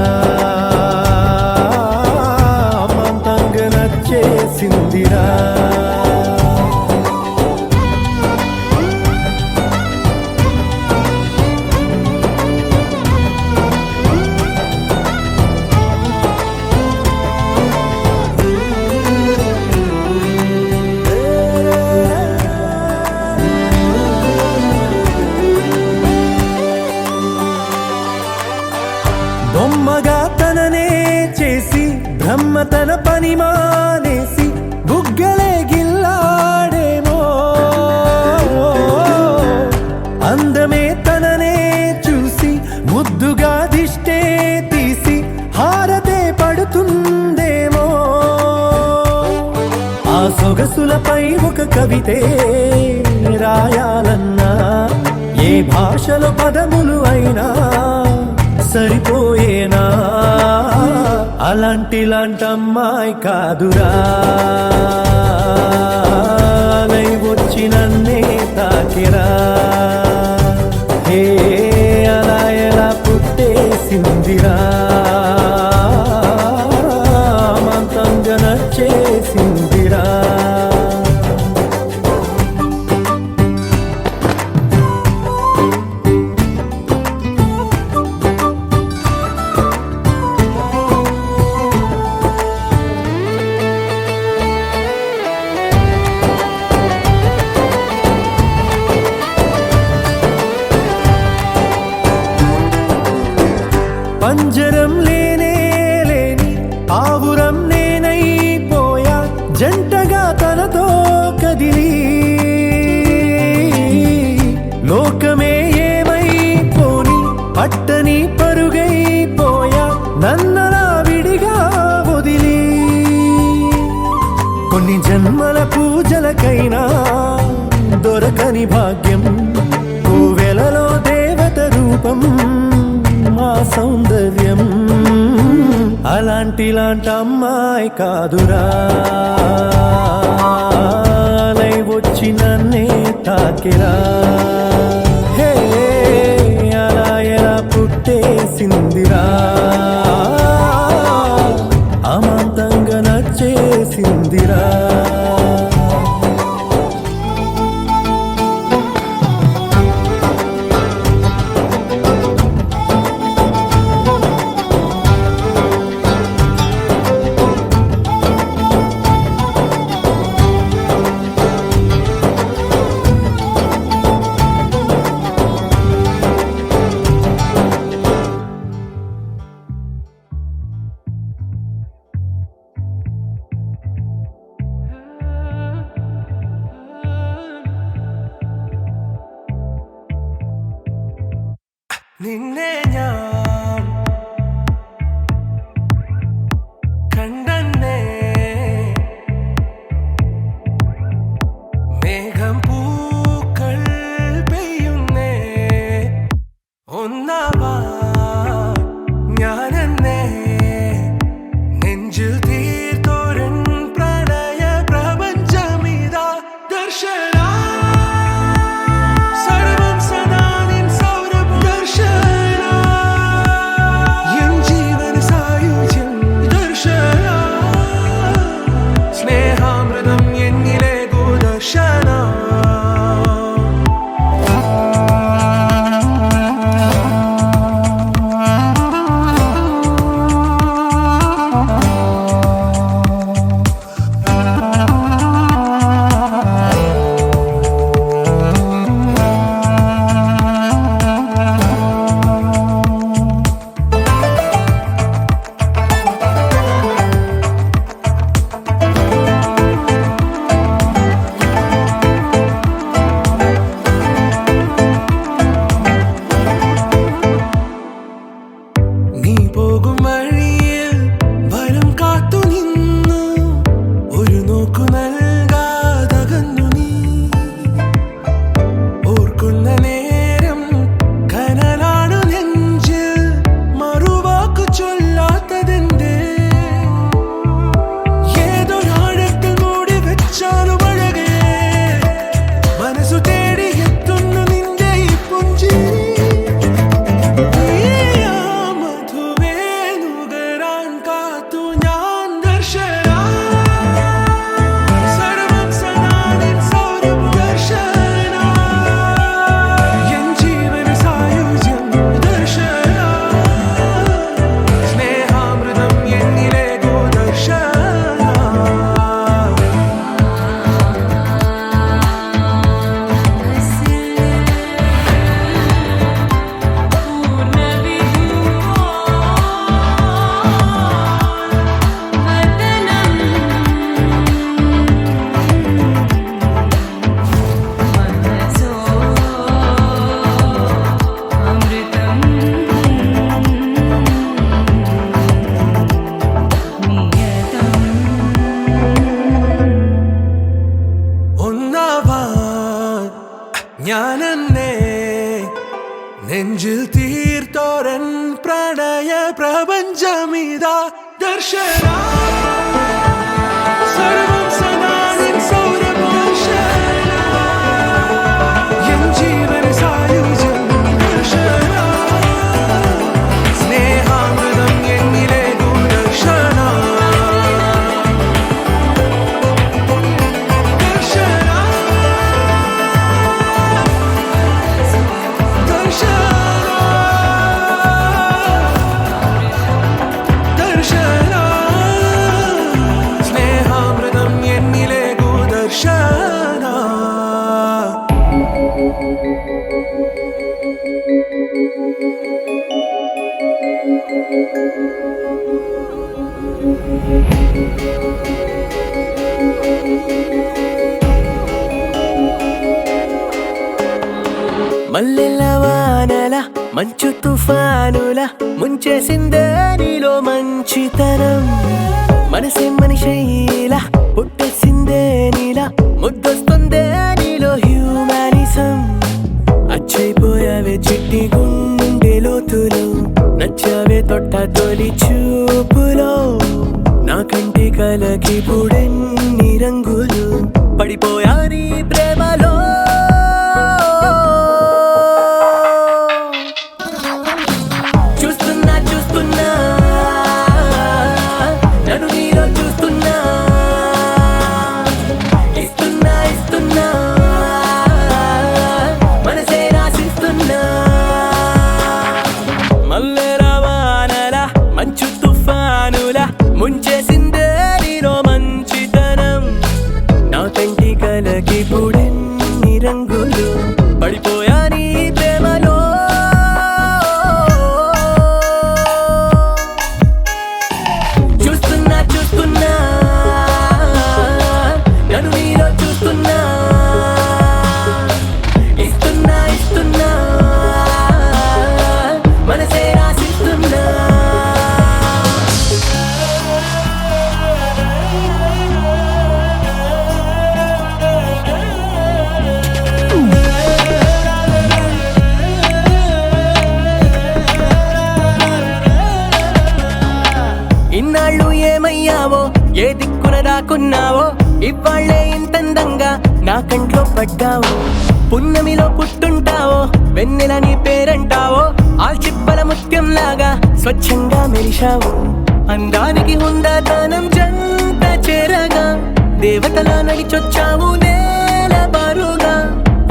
S3: అమంతంగా నచ్చేసిందిరా బొమ్మగా తననే చేసి బ్రహ్మ తన పని మానేసి బుగ్గలే గిల్లాడేమో అందమే తననే చూసి ముద్దుగా దిష్టే తీసి హారతే పడుతుందేమో ఆ సొగసులపై ఒక కవితే రాయాలన్నా ఏ భాషలో పదములు అయినా సరిపోయేనా అలాంటి అమ్మాయి కాదురా అలై వచ్చి నన్నే తాకిరా హే అలా ఎలా పుట్టేసిందిరా అమంతంగా నచ్చేసిందిరా పంజరం లేనే లేని పావురం నేనైపోయా జంటగా తనతో కదిలి లోకమే ఏమైపోని పట్టని పరుగైపోయా నన్నలా విడిగా వదిలి కొన్ని జన్మల పూజలకైనా దొరకని భాగ్యం కోవెలలో దేవత రూపం మా సౌందర్యం అలాంటి అమ్మాయి కాదురా అలై వచ్చి నన్నే తాకిరా హే అలా ఎలా పుట్టేసిందిరా అమంతంగా నచ్చేసిందిరా
S6: നിന്നെ ഞാൻ കണ്ടന്നേ മേഘം പൂക്കൾ പെയ്യുന്നേ ഒന്നാവാ ഞാനെന്നേ നെഞ്ചിൽ തീർത്തോരൻ പ്രണയ പ്രപഞ്ചമിതാ ദർശന സർവം സദാ നിൻ സൗരഭ ദർശന എൻ ജീവന സായുജ്യം ദർശന സ്നേഹാമൃതം എന്നിലെ ദർശന നീ പോകും വഴിയിൽ വരം കാത്തു നിന്നു ഒരു നോക്കു നൽകാതകന്നു നീ ഓർക്കുന്ന നേരം കനലാണു നെഞ്ചിൽ മറുവാക്കു ചൊല്ലാത്തതെന്തേ ഏതൊരാഴത്തിൽ മൂടി വെച്ചാലും അഴകേ മനസ്സു തേടി എത്തുന്നു നിന്റെ ഈ പുഞ്ചിരി ഞാനെന്നേ നെഞ്ചിൽ തീർത്തോരൻ പ്രണയ പ്രപഞ്ചമിതാ ദർശന സർവം സദാ നിൻ സൗരഭ ദർശന എൻ ജീവന സായുജ്യം ദർശന സ്നേഹാമൃതം എന്നിലെ ദർശന സ്നേഹാമൃതം എന്നിലെ ദർശന
S4: మల్లెల వానల మంచు తుఫానుల ముంచేసిందే నీలో మంచితనం మనసే మనిషైలా పుట్టేసిందే నీలా ముద్దొస్తుందే నీలో హ్యూమానిజం అచ్చైపోయావే చిట్టి గుండె లోతులో నచ్చావే తొట్ట తొలి చూపులో నా కంటి కలకి పుడెన్ని రంగులు పడిపోయా నీ ప్రేమలో ముంచేసిందే నీలో మంచితనం నా కంటి కలకి పుడెన్ని రంగులు పడిపోయా నీ ప్రేమలో చూస్తున్నా చూస్తున్నా నన్ను నీలో చూస్తున్నా ఇస్తున్నా ఇస్తున్నా ఇన్నాళ్ళు ఏమయ్యావో ఏ దిక్కున దాక్కున్నావో ఇవాళ్ళే ఇంతందంగా నా కంట్లో పడ్డావో పున్నమిలో పుట్టుంటావో వెన్నెల నీ పేరంటావో ఆల్చిప్పల ముత్యం లాగా స్వచ్ఛంగా మెరిశావు అందానికి హుందాతనం జంట చేరగా దేవతలా నడిచొచ్చావు నేల బారుగా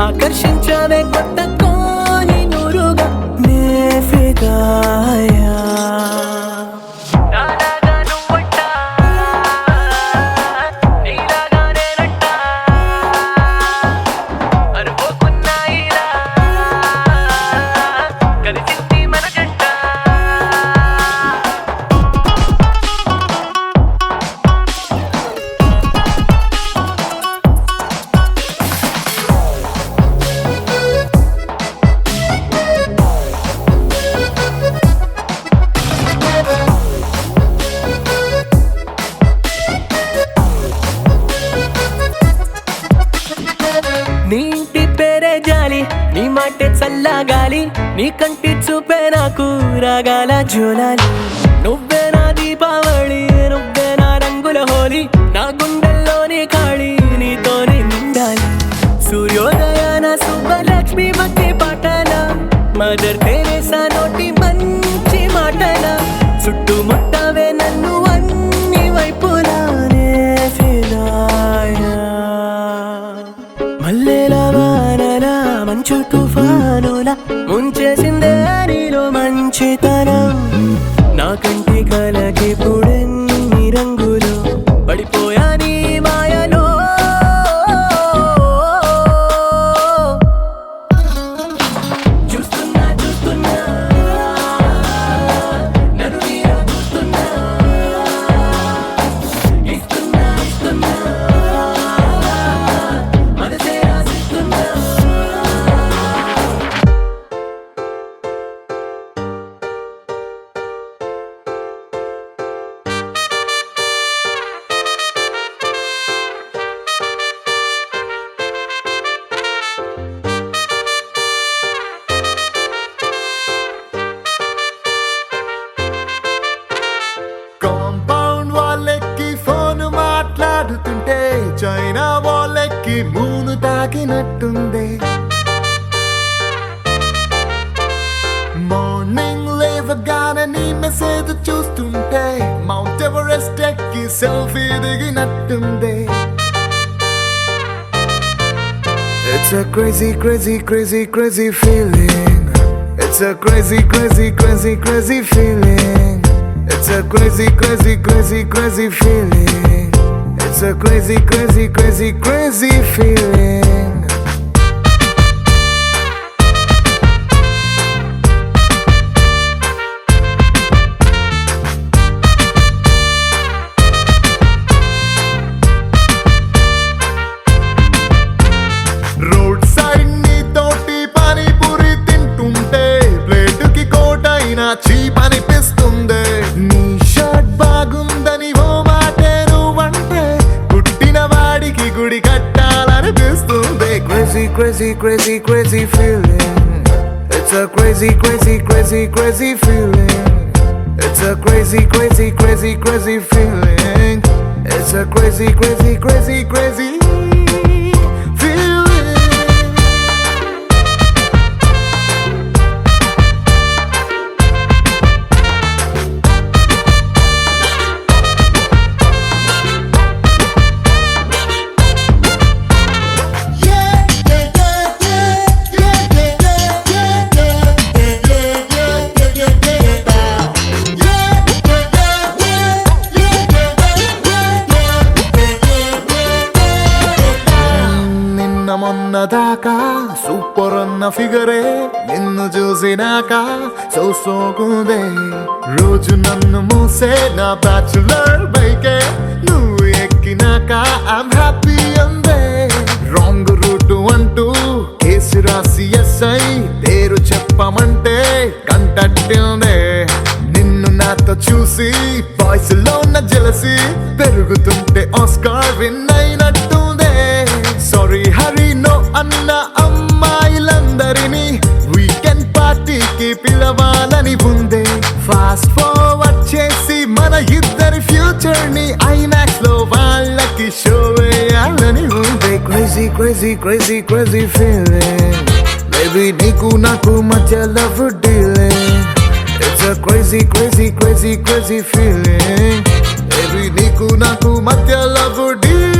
S4: ఆకర్షించావే కొత్త కోని నూరుగా నే ఫిదాయా నీ ఇంటి పేరే జాలి నీ మాటే చల్లగాలి నీ కంటి చూపే నాకు రాగాల జోలాలి నువ్వే నా దీపావళి నువ్వే నా రంగుల హోలీ నా గుండెల్లోని ఖాళీ నీతోనే నిండాలి సూర్యోదయాన శుభలక్ష్మి భక్తి పాటల మదర్ తెరేసా నోటి మంచి మాటల చుట్టుముట్టవే నన్ను అన్ని వైపులానే ఫిదాయా మల్లెల వానలా మంచు తుఫానులా ముంచేసిందే నీలో మంచితనం నా కంటి కలకి పుడెన్ని రంగులు పడిపోయా నీ మాయలో చూస్తున్నా చూస్తున్నా నన్ను నీలో చూస్తున్నా ఇస్తున్నా ఇస్తున్నా మనసే రాసిస్తున్నా
S1: కాంపౌండ్ వాళ్ళెక్కి ఫోన్ మాట్లాడుతుంటే చైనా వాళ్ళెక్కి మూను తాకినట్టుంది మార్నింగ్ లేవగానే నీ మెసేజ్ చూస్తుంటే మౌంట్ ఎవరెస్ట్ ఎక్కి selfie దిగినట్టుంది It's a crazy, crazy, crazy, crazy feeling. It's a crazy, crazy, crazy, crazy feeling. It's a crazy, crazy, crazy, crazy feeling. It's a crazy, crazy, crazy, crazy feeling. Road side నీ తోటి పానీపూరి తింటుంటే ప్లేటుకి కోటైనా cheap అనిపిస్తుంది నీ shirt బాగుందని ఓ మాటే నువ్వంటే పుట్టిన వాడికి గుడి కట్టాలనిపిస్తుంది crazy crazy crazy crazy feeling it's a crazy crazy crazy crazy feeling it's a crazy crazy crazy crazy feeling it's a crazy crazy crazy crazy మొన్నదాకా సూపర్ అన్న ఫిగరే నిన్ను చూసినాక సోకుందే రోజు నన్ను మూసే నా బ్యాచులర్ బైకే నువ్వు ఎక్కినాక ఐమ్ హ్యాపీ అందే రాంగ్ రూట్ అంటూ కేసు రాసి ఎస్ఐ పేరు చెప్పమంటే కంటట్టిందే నిన్ను నాతో చూసి బాయ్స్ లో ఉన్న జెలసీ పెరుగుతుంటే ఆస్కార్ విన్ అయినట్టుందే సారీ హరి నో అన్న అమ్మాయిలందరినీ వీకెండ్ పార్టీకి పిలవాలని ఉందే ఫాస్ట్ ఫార్వర్డ్ చేసి మన ఇద్దరి ఫ్యూచర్ ని ఐమాక్స్ లో వాళ్ళకి షో వేయాలని ఉంది. Crazy crazy crazy crazy feeling baby నీకు నాకు మధ్య love dealing. It's a crazy crazy crazy crazy feeling baby నీకు నాకు మధ్య లవ్ డీలింగ్.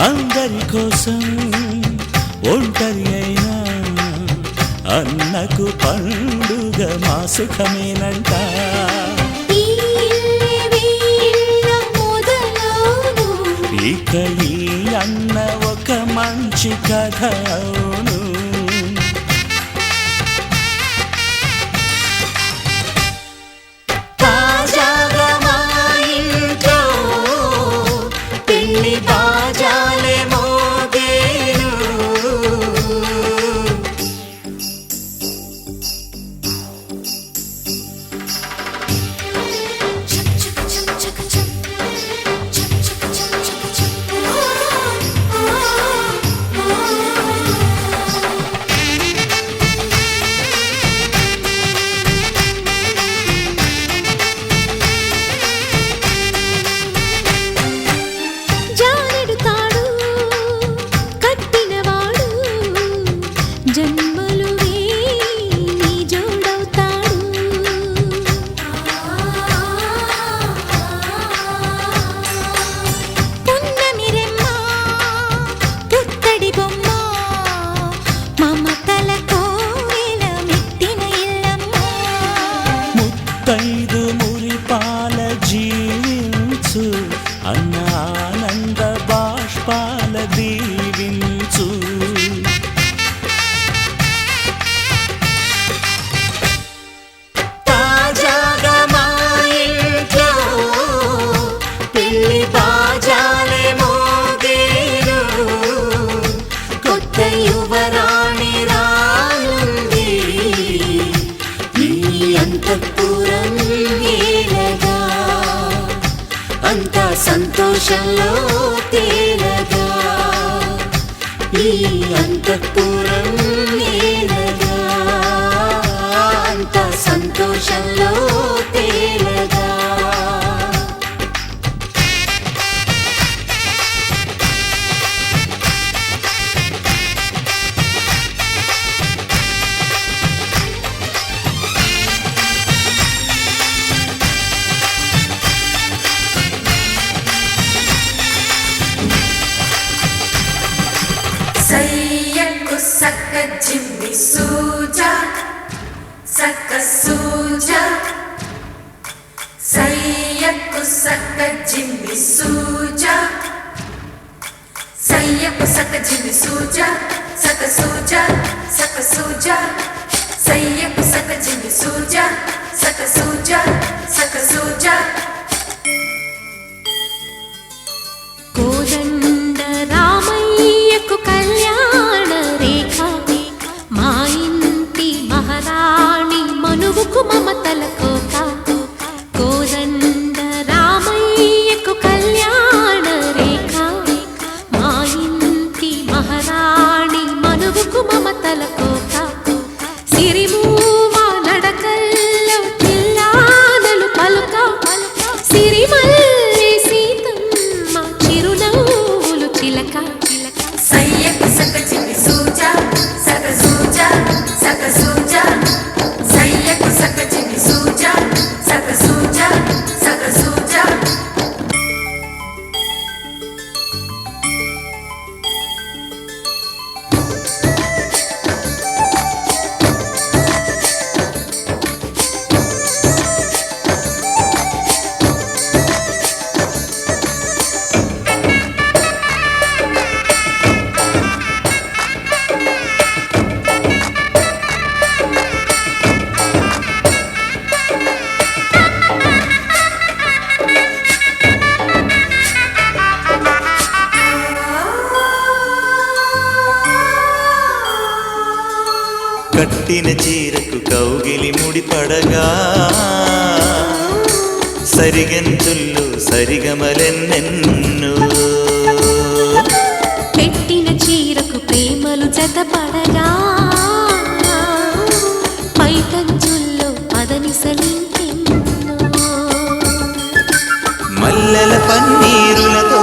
S8: అందరి కోసం ఒంటరి అయినా అన్నకు పండుగ మా సుఖమేనంట. ఇక ఈ అన్న ఒక మంచి కథ అవును. అన్నానంద బాష్పాల దీవించు. తాజాగా మా ఇంట్లో పెళ్లి బాజాలే మోగేను. కొత్త యువరాణి రానుంది ఈ అంతఃపురం ఏలగా. అంతా సంతోషంలో తేలగా ఈ అంతఃపురం ఏలగా. అంతా సంతోషంలో తేలగా. జిమ్మి సూజా సక్క సూజా సయ్యకు సక్క జిమ్మి సూజా సయ్యకు సక్క జిమ్మి సూజా సక్క సూజా సక్క సూజా సయ్యకు సక్క జిమ్మి సూజా సక్క సూజా సక్క సూజా కోదండ రామయ్యకు కళ్యాణ రేఖ మా ఇంటి మహారాణి మనువుకు మమతల కోక కోదండ రామయ్యకు కళ్యాణ రేఖ మా ఇంటి మహారాణి మనువుకు మమతల కోక సిరిమూవా నడకల్లో పిల్లానలు పలుక సిరిమల్లె సీతమ్మ చిరునవ్వులు చిలక సయ్యకు సక చిన్ని సూజా సక సూజా సక సూజా సయ్యకు సక చిన్ని సూజా సక సూజా సక సూజా
S3: కట్టిన చీరకు కౌగిలి ముడిపడగా సరిగెంతుల్లో సరిగమలెన్నెన్ను
S8: పెట్టిన చీరకు ప్రేమలు జతపడగా పైకంచుల్లో పదనిసలింకెన్నో
S3: మల్లెల పన్నీరులతో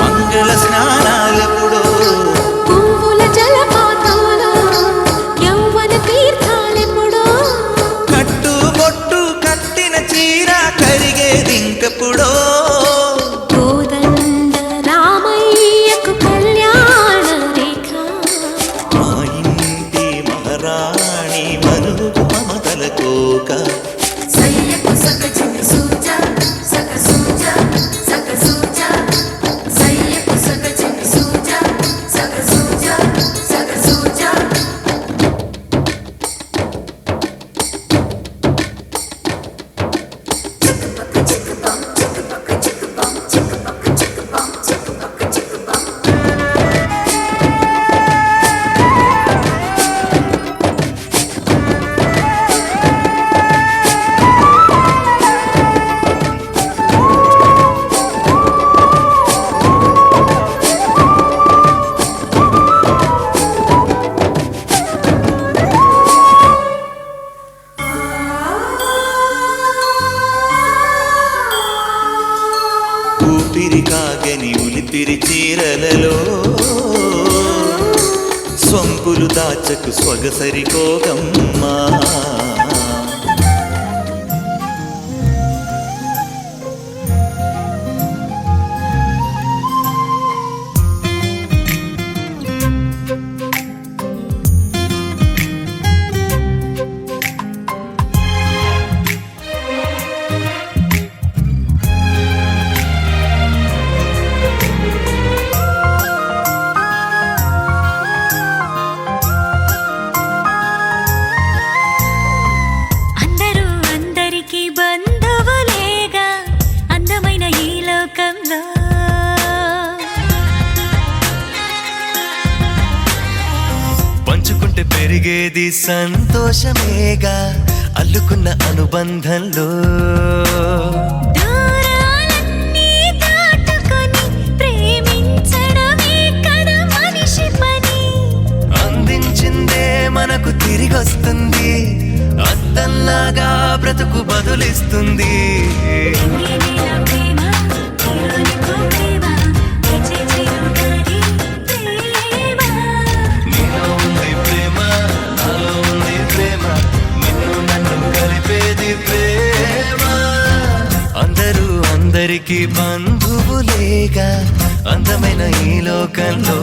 S3: మంగళ స్నానాలెప్పుడో
S8: పువ్వుల జలపాతంలో యౌవన తీర్థాలెప్పుడో
S3: కట్టుబొట్టు కట్టిన చీర కరిగేదింకెప్పుడో
S8: కోదండ రామయ్యకు కళ్యాణ రేఖ
S3: మా ఇంటి మహారాణి మనుగు మమతల కోక
S8: సయ్యకు సక చిన్ని సూజా సక సూజా సక సూజా సయ్యకు సక చిన్ని సూజా సక సూజా సక సూజా
S3: ఊపిరి కాగని ఉలిపిరి చీరలలో సొంపులు దాచకు స్వగసరికోగమ్మా
S5: అందరూ అందరికీ బంధువులేగా అందమైన ఈ లోకంలో
S3: పంచుకుంటే పెరిగేది సంతోషమేగా అల్లుకున్న అనుబంధంలో
S5: దూరాలన్నీ దాటుకొని ప్రేమించడమే కదా మనిషి పని
S3: అందించిందే మనకు తిరిగొస్తుంది అద్దంలాగా బ్రతుకు బదులిస్తుంది
S5: నీలో ప్రేమ నీలోనికో ప్రేమ తెచ్చే చిరుగాలి ప్రేమ
S3: నీలో ఉంది ప్రేమ నాలో ఉంది ప్రేమ నిన్ను నన్ను కలిపేది ప్రేమ అందరూ అందరికీ బంధువులేగా అందమైన ఈ లోకంలో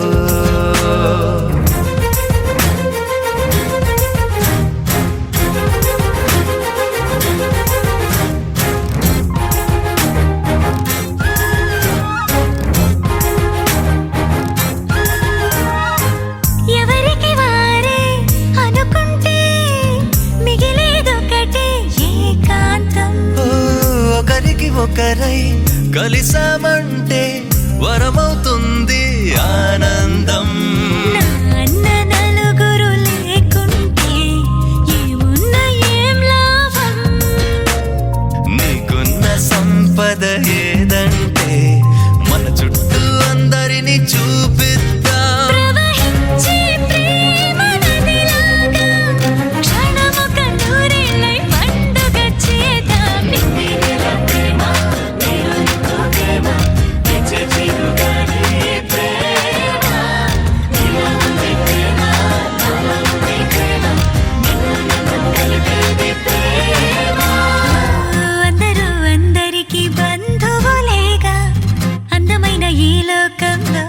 S2: కలిసామంటే వరమవుతుంది ఆనందం.
S5: అన్న నలుగురు లేకుంటే ఏమున్న ఏం లాభం?
S2: నీకున్న సంపద ఏదంటే మన చుట్టూ అందరినీ చూపిద్దాం.
S5: ప్రవహించే ప్రేమ నదిలాగా క్షణమొక నూరేళ్ళై పండుగ చేద్దాం. నింగినెల ప్రేమ, నీలోనికో ప్రేమ, తెచ్చే చిరుగాలి ప్రేమ. నీలో ఉంది ప్రేమ, నాలో ఉంది ప్రేమ, నిన్ను నన్ను కలిపేది ప్రేమ. అందరూ అందరికీ బంధువులేగా అందమైన ఈ లోకంలో.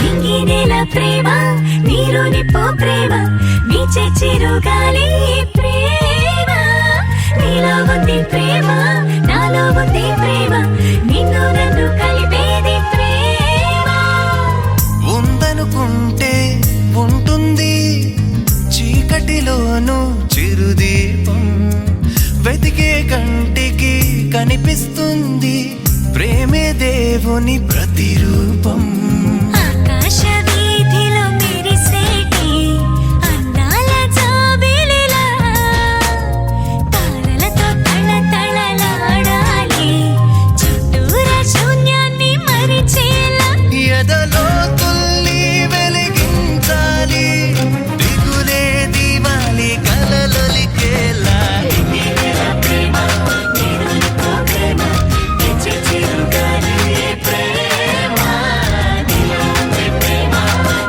S5: నింగినేల ప్రేమ, నీరు నిప్పు ప్రేమ, నీచే చిరుగాలి ప్రేమ. నీలో ఉంది ప్రేమ, నాలో ఉంది ప్రేమ, నిన్ను నన్ను కలిపేది ప్రేమ.
S2: ఉందనుకుంటే ఉంటుంది చీకటిలోను చిరుదీపం. వెతికే కంటికి కనిపిస్తుంది ప్రేమే దేవుని ప్రతిరూపం.
S5: ఆకాశ వీధిలో మెరిసేటి అందాల జాబిలిలా తారలతో తళతళలాడాలి చుట్టూరా శూన్యాన్ని మరిచేలా.
S2: ఎదలో తుల్లి వెలిగించాలి దిగులే దివాలి కలలొలికేలా.
S5: ప్రేమ, నీరు నిప్పు ప్రేమ, తెచ్చే చిరుగాలి ప్రేమ. నీలో ఉంది ప్రేమ,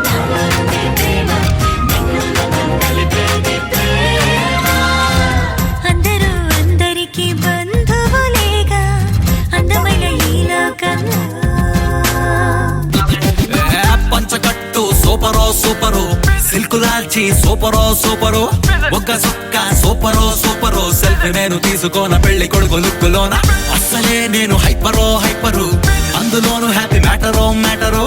S5: నాలో ఉంది ప్రేమ, నిన్ను నన్ను కలిపేది ప్రేమ. అందరూ అందరికీ బంధువులేగా అందమైన ఈ లోకంలో.
S9: పంచకట్టు సూపరో సూపరు, సిల్క్ దాల్చి సూపరో సూపరు, ఒక్క సుక్క సూపరో సూపరు, సెల్ఫీ నేను తీసుకోన పెళ్లి కొడుకు లుక్కులోన. అస్సలే నేను హైపరో హైపరు, అందులోను హ్యాపీ మ్యాటరో మ్యాటరు,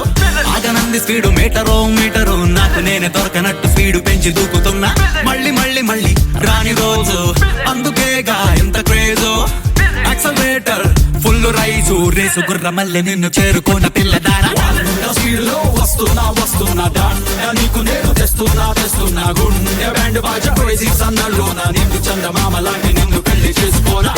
S9: ఆగనంది స్పీడు మీటరో మీటరు, నాకు నేనే దొరకనట్టు స్పీడు పెంచి దూకుతున్నా. మళ్ళీ మళ్ళీ మళ్ళీ రాని రోజు, అందుకేగా ఎంత క్రేజో. యాక్సలరేటర్ ఫుల్ రైజు, రేసు గుర్ర మళ్ళీ నిన్ను చేరుకున్న పిల్లదారా. స్పీడ్లో వస్తున్నా వస్తున్నా డాండా, నీకు నేను తెస్తున్నా తెస్తున్నా గుండె బ్యాండ్ బాజా వేసి సన్నల్లోన నిన్ను చందమామ లాంటి నిన్ను పెళ్లి చేసుకోనా.